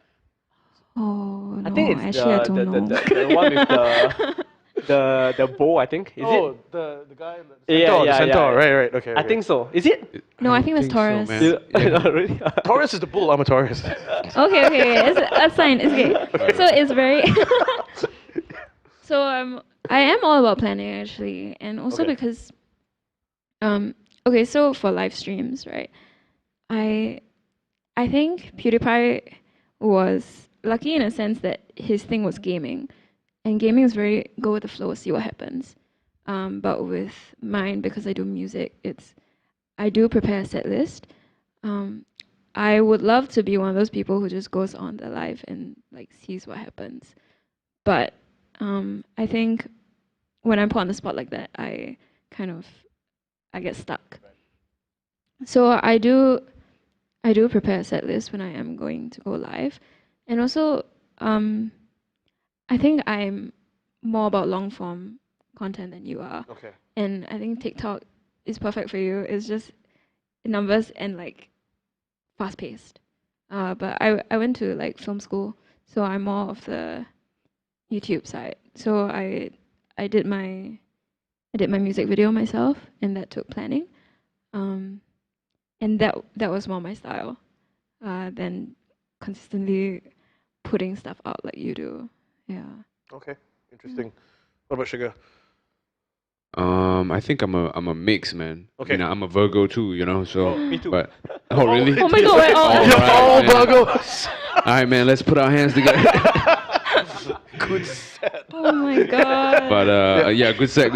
Oh no, I think it's actually I don't know. the one with the bow. I think is Oh, it? the guy. Yeah, Centaur, yeah, the centaur. yeah. Right. Okay. I think so. Is it? No, I think that's Taurus. man. No, really? Taurus is the bull. I'm a Taurus. Okay. It's a sign. It's okay. So it's very. So I am all about planning actually, and also Okay. because okay, so for live streams, right? I think PewDiePie was lucky in a sense that his thing was gaming, and gaming is very go with the flow, see what happens. But with mine, because I do music, I do prepare a set list. I would love to be one of those people who just goes on the live and like sees what happens. But I think when I'm put on the spot like that, I get stuck. So I do prepare a set list when I am going to go live, and also I think I'm more about long form content than you are, Okay. and I think TikTok is perfect for you. It's just numbers and like fast paced. But I went to like film school, so I'm more of the YouTube side. So I did my music video myself, and that took planning. And that was more my style than consistently putting stuff out like you do. Yeah. Okay. Interesting. What about Sugar? I think I'm a mix, man. Okay. You know, I'm a Virgo too, you know. So, Me too. but oh really? Oh my God, we're all- All You're right, all man. Virgos. All right, man. Let's put our hands together. Good set. Oh my God. But yeah, good set.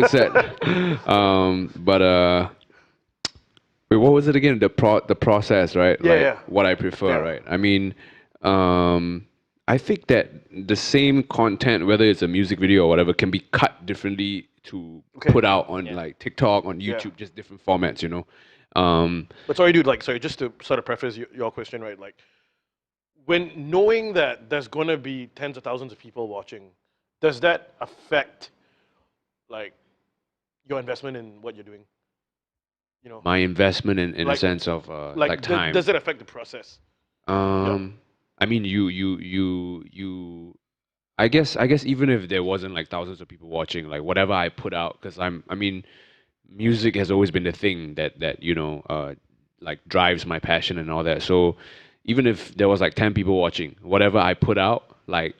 Wait, what was it again? The process, right? Yeah, like yeah. what I prefer, Yeah. right? I mean, I think that the same content, whether it's a music video or whatever, can be cut differently to Okay. put out on Yeah. like TikTok, on Yeah. YouTube, just different formats, you know. But sorry, dude. Like, sorry, just to sort of preface your question, right? Like, when knowing that there's gonna be tens of thousands of people watching, does that affect like your investment in what you're doing? You know, My investment in a Like- sense of like do- time. does it affect the process? I mean, you. I guess even if there wasn't like thousands of people watching, like whatever I put out, because I mean, music has always been the thing that you know, like drives my passion and all that. So even if there was like 10 people watching, whatever I put out, like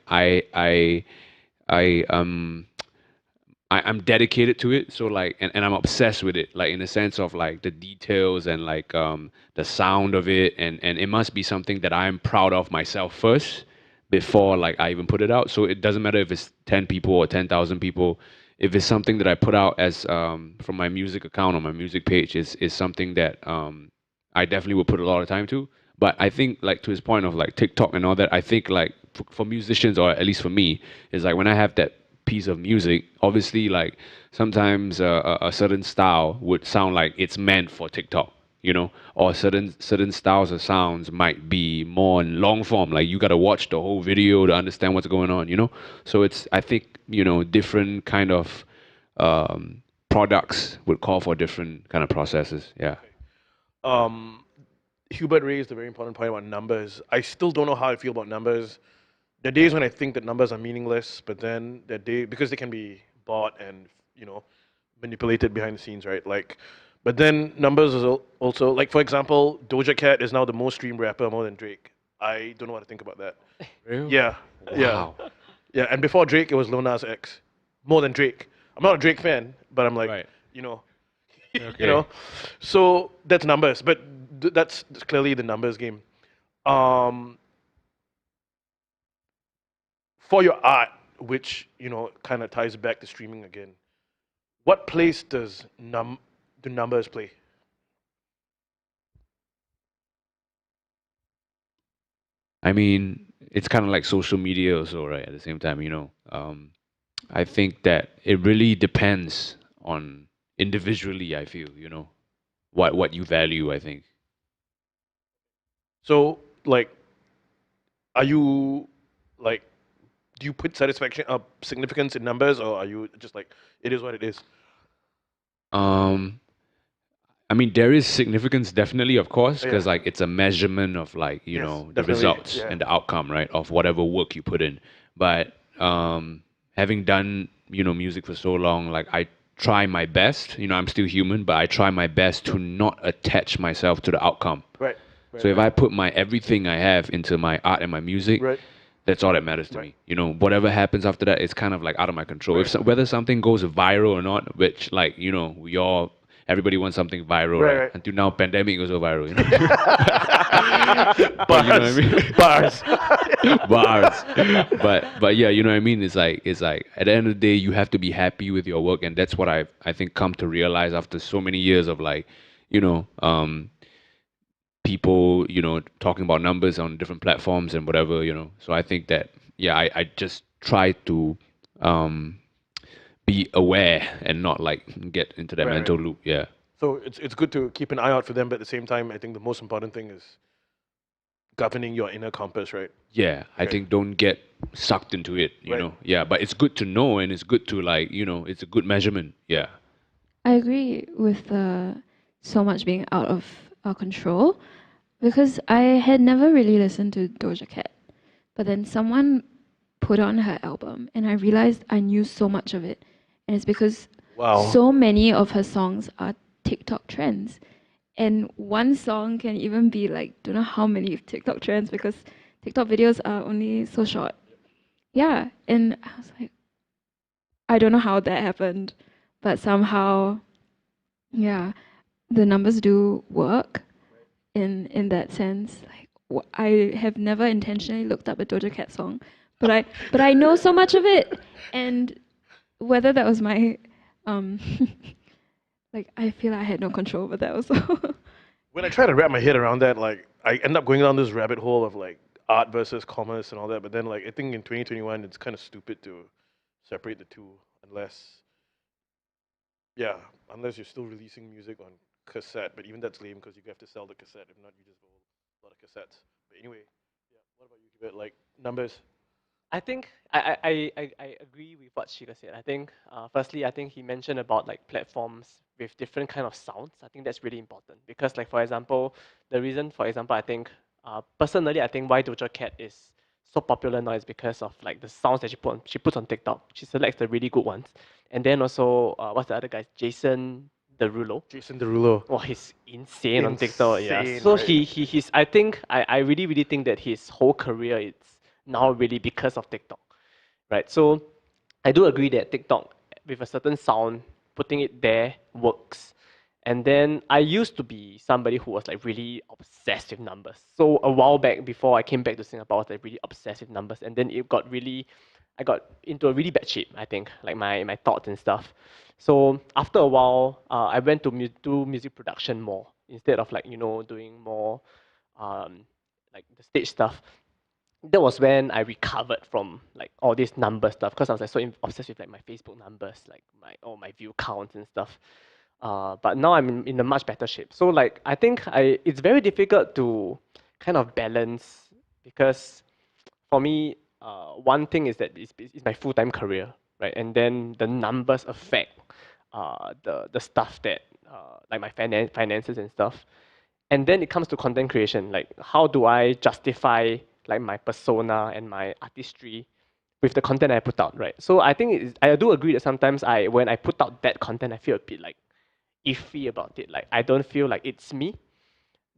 I'm dedicated to it. So like, and I'm obsessed with it, like in the sense of like the details and like the sound of it, and it must be something that I'm proud of myself first before like I even put it out. So it doesn't matter if it's 10 people or 10,000 people. if it's something that I put out as from my music account on my music page is something that I definitely would put a lot of time to. But I think like to his point of like TikTok and all that, I think like for musicians, or at least for me, is like when I have that piece of music, obviously like sometimes a certain style would sound like it's meant for TikTok, you know, or certain styles of sounds might be more in long form, like you got to watch the whole video to understand what's going on, you know. So it's, I think, you know, different kind of products would call for different kind of processes. Yeah. Um, Hubert raised a very important point about numbers. I still don't know how I feel about numbers. There are days when I think that numbers are meaningless, but then there are days because they can be bought and manipulated behind the scenes, right? Like, but then numbers is also like, for example, Doja Cat is now the most streamed rapper more than Drake. I don't know what to think about that. Really? Yeah, yeah, Wow. yeah. And before Drake, it was Lil Nas X, more than Drake. I'm not a Drake fan, but I'm like, Right. you know, Okay. So that's numbers, but that's clearly the numbers game. Um, for your art, which kind of ties back to streaming again, what place does the numbers play? I mean, it's kind of like social media also, right? At the same time, I think that it really depends on individually. I feel, what you value. I think. So, like, are you like, do you put significance in numbers, or are you just like, it is what it is? Um, I mean, there is significance, definitely, of course, Yeah. because like it's a measurement of like Yes, the definitely, results yeah. and the outcome, right, of whatever work you put in. But having done music for so long, like I try my best. I'm still human, but I try my best to not attach myself to the outcome. Right. So if I put my everything I have into my art and my music, Right. that's all that matters to Right. me. Whatever happens after that, it's kind of like out of my control. Right. If whether something goes viral or not, which like everybody wants something viral, Right, right? right. Until now, pandemic goes viral. But you know what I mean? Bars. Bars. But yeah, you know what I mean? It's like at the end of the day, you have to be happy with your work, and that's what I think come to realize after so many years of like, you know, people, talking about numbers on different platforms and whatever. So I think that, yeah, I just try to um, be aware and not like get into that Right, mental right. loop. Yeah. So it's good to keep an eye out for them, but at the same time, I think the most important thing is governing your inner compass, right? Yeah. I Okay. think don't get sucked into it, you Right. know. Yeah. But it's good to know, and it's good to like, it's a good measurement. Yeah. I agree with so much being out of our control because I had never really listened to Doja Cat, but then someone put on her album and I realized I knew so much of it, and it's because Wow. so many of her songs are TikTok trends, and one song can even be like don't know how many TikTok trends because TikTok videos are only so short. Yeah, and I was like, I don't know how that happened, but somehow, yeah, the numbers do work in that sense. Like I have never intentionally looked up a Doja Cat song, but I know so much of it, and whether that was my um like I feel I had no control over that also. When I try to wrap my head around that, like I end up going down this rabbit hole of like art versus commerce and all that. But then, like I think in 2021, it's kind of stupid to separate the two, unless yeah, unless you're still releasing music on cassette. But even that's lame because you have to sell the cassette. If not, you just roll a lot of cassettes. But anyway, yeah. What about you, Hubert? Like numbers? I think I agree with what Sheila said. I think firstly, I think he mentioned about like platforms with different kind of sounds. I think that's really important because like for example, the reason for example I think personally I think why Doja Cat is so popular now is because of like the sounds that she puts on TikTok. She selects the really good ones, and then also what's the other guy? Jason Derulo. Jason Derulo. Oh, he's insane on TikTok. Yeah. Insane, So right? he's. I think I really think that his whole career is now really because of TikTok, right? So I do agree that TikTok with a certain sound, putting it there works. And then I used to be somebody who was like really obsessed with numbers. So a while back, before I came back to Singapore, I was like really obsessed with numbers, and then it got really I got into a really bad shape, I think, like my thoughts and stuff. So after a while, I went to do music production more instead of like, doing more like the stage stuff. That was when I recovered from like all this number stuff because I was like so obsessed with like my Facebook numbers, like my view counts and stuff. But now I'm in a much better shape. So like I think it's very difficult to kind of balance because for me, one thing is that it's my full time career, right? And then the numbers affect the stuff that like my finances and stuff. And then it comes to content creation, like how do I justify like my persona and my artistry with the content I put out, right? So I think I do agree that sometimes when I put out that content, I feel a bit like iffy about it. Like I don't feel like it's me.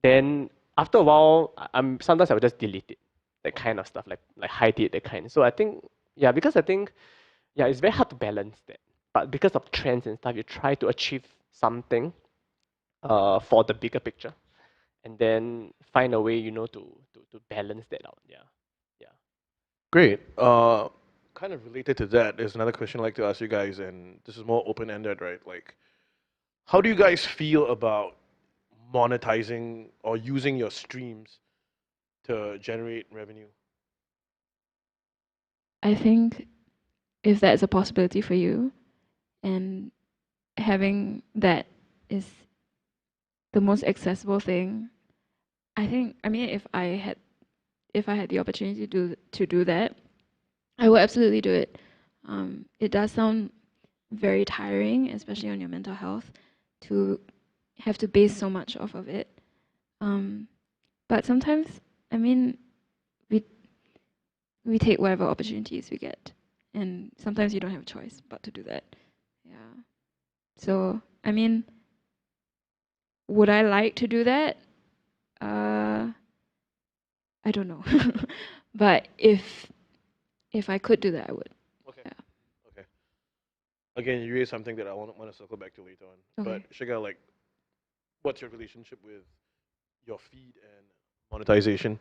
Then after a while, I'm sometimes I will just delete it, that kind of stuff, like hide it, that kind. So I think because I think it's very hard to balance that. But because of trends and stuff, you try to achieve something for the bigger picture, and then find a way, to balance that out. Yeah. Great. Kind of related to that, there's another question I'd like to ask you guys, and this is more open ended, right? Like, how do you guys feel about monetizing or using your streams to generate revenue? I think if that's a possibility for you, and having that is the most accessible thing, I think. I mean, if I had the opportunity to do that, I would absolutely do it. It does sound very tiring, especially on your mental health, to have to base so much off of it. But sometimes, I mean, we take whatever opportunities we get, and sometimes you don't have a choice but to do that. Yeah. So I mean, would I like to do that? I don't know, but if I could do that, I would. Okay. Yeah. Okay. Again, you raised something that I want to circle back to later on. Okay. But Shiga, like, what's your relationship with your feed and monetization?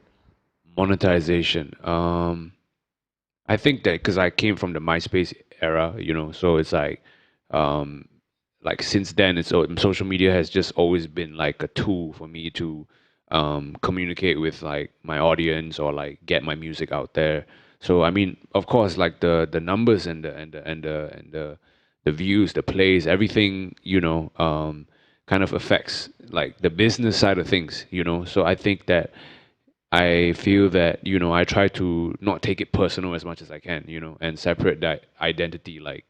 Monetization. I think that because I came from the MySpace era, so it's um, like since then, social media has just always been like a tool for me to communicate with like my audience or like get my music out there. So I mean, of course, like the numbers and the views, the plays, everything, kind of affects like the business side of things. So I think that I feel that, I try to not take it personal as much as I can, and separate that identity. Like,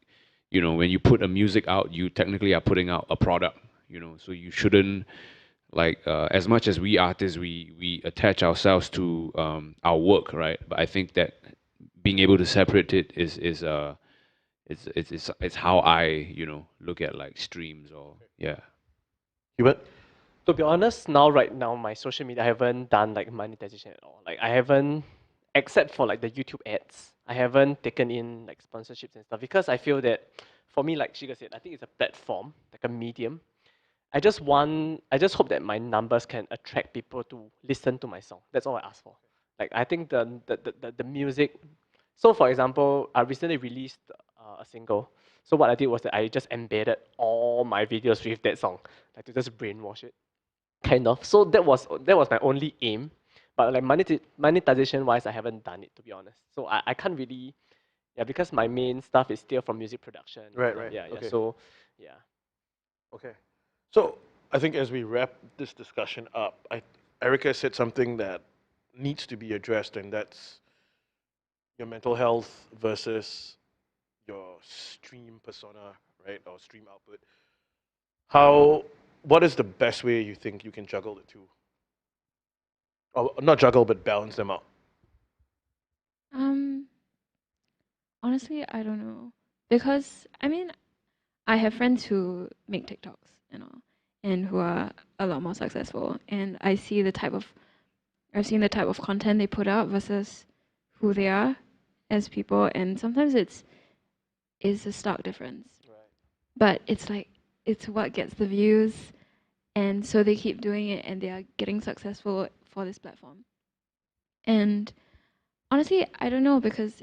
when you put a music out, you technically are putting out a product, so you shouldn't like, as much as we artists, we attach ourselves to our work, right? But I think that being able to separate it it's how I, look at like streams or, yeah. Hubert? To be honest, right now, my social media, I haven't done like monetization at all. Like I haven't, except for like the YouTube ads, I haven't taken in like sponsorships and stuff because I feel that for me, like Shiga said, I think it's a platform, like a medium. I just hope that my numbers can attract people to listen to my song. That's all I ask for. Like I think the music. So for example, I recently released a single. So what I did was that I just embedded all my videos with that song, like to just brainwash it, kind of. So that was my only aim. But like monetization wise, I haven't done it, to be honest. So I can't really, because my main stuff is still from music production. And Right, stuff. right. Yeah. Okay. So yeah. Okay. So I think as we wrap this discussion up, Erica said something that needs to be addressed, and that's your mental health versus your stream persona, right, or stream output. What is the best way you think you can juggle the two? Or not juggle, but balance them out. Um. Honestly, I don't know, because I mean, I have friends who make TikToks and all, and who are a lot more successful, and I've seen the type of content they put out versus who they are as people, and sometimes it's a stark difference. Right. But it's like it's what gets the views, and so they keep doing it, and they are getting successful for this platform. And honestly, I don't know, because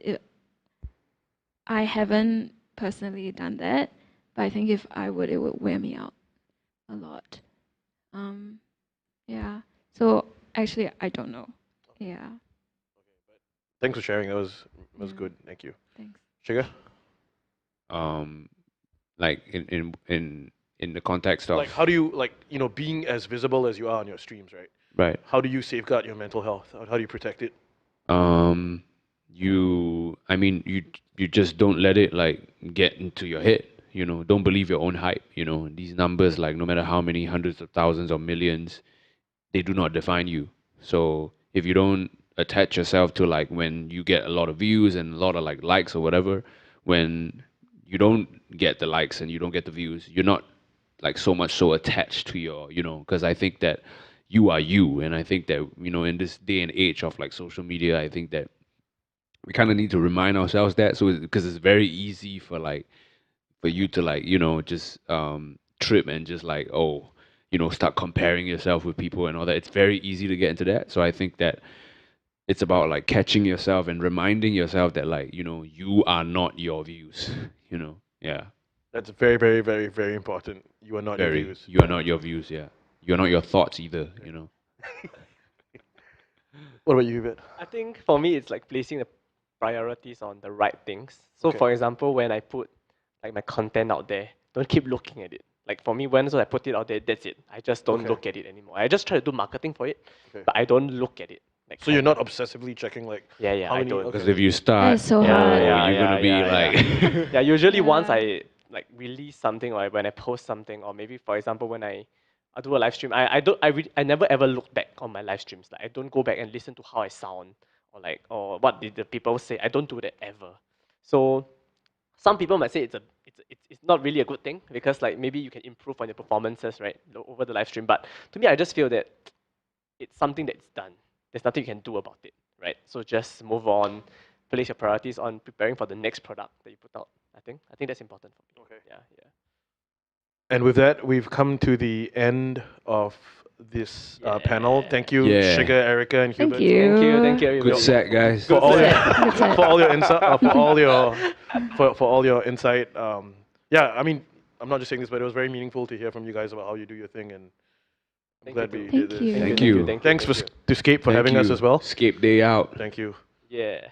I haven't personally done that, but I think if I would, it would wear me out a lot. Yeah. So actually, I don't know. Yeah. Thanks for sharing. That was Yeah. good. Thank you. Thanks. Sugar? Like in the context of Like, how do you, like, being as visible as you are on your streams, right? right. How do you safeguard your mental health? How do you protect it? I mean, you just don't let it like get into your head. Don't believe your own hype. These numbers, like no matter how many hundreds of thousands or millions, they do not define you. So if you don't attach yourself to like when you get a lot of views and a lot of like likes or whatever, when you don't get the likes and you don't get the views, you're not like so much so attached to your, because I think that you are you. And I think that, in this day and age of like social media, I think that we kind of need to remind ourselves that. So because it's very easy for you to like, just trip and just like, oh, start comparing yourself with people and all that. It's very easy to get into that. So I think that it's about like catching yourself and reminding yourself that like, you are not your views, Yeah. That's very, very, very, very important. You are not your Very. views. You are not your views, yeah. You're not your thoughts either, What about you, Hubert? I think for me, it's like placing the priorities on the right things. So, Okay. for example, when I put like my content out there, don't keep looking at it. Like for me, once I put it out there, that's it. I just don't Okay. look at it anymore. I just try to do marketing for it, Okay. but I don't look at it. Like So you're not obsessively checking like Yeah, how I many? don't. Because Okay. if you start, That's so Yeah, hard. yeah, you're gonna yeah, be yeah, like yeah. Usually once Yeah. I like release something or when I post something, or maybe for example when I do a live stream, I never ever look back on my live streams. Like I don't go back and listen to how I sound or what did the people say. I don't do that ever. So some people might say it's not really a good thing because like maybe you can improve on your performances, right, over the live stream. But to me, I just feel that it's something that's done. There's nothing you can do about it, right? So just move on, place your priorities on preparing for the next product that you put out. I think that's important for me. Okay. Yeah, yeah. And with that, we've come to the end of this panel. Thank you, Yeah. Sugar, Erica, and Thank Hubert. you. Thank you, good everybody. set, guys. For all your Good set. for all your insight, for all your insight. Yeah, I mean, I'm not just saying this, but it was very meaningful to hear from you guys about how you do your thing, and I'm Thank glad you, we bro. did Thank this. you. Thank you. Thanks Thank you. to Scape for Thank having us you. as well. Escape day out. Thank you. Yeah.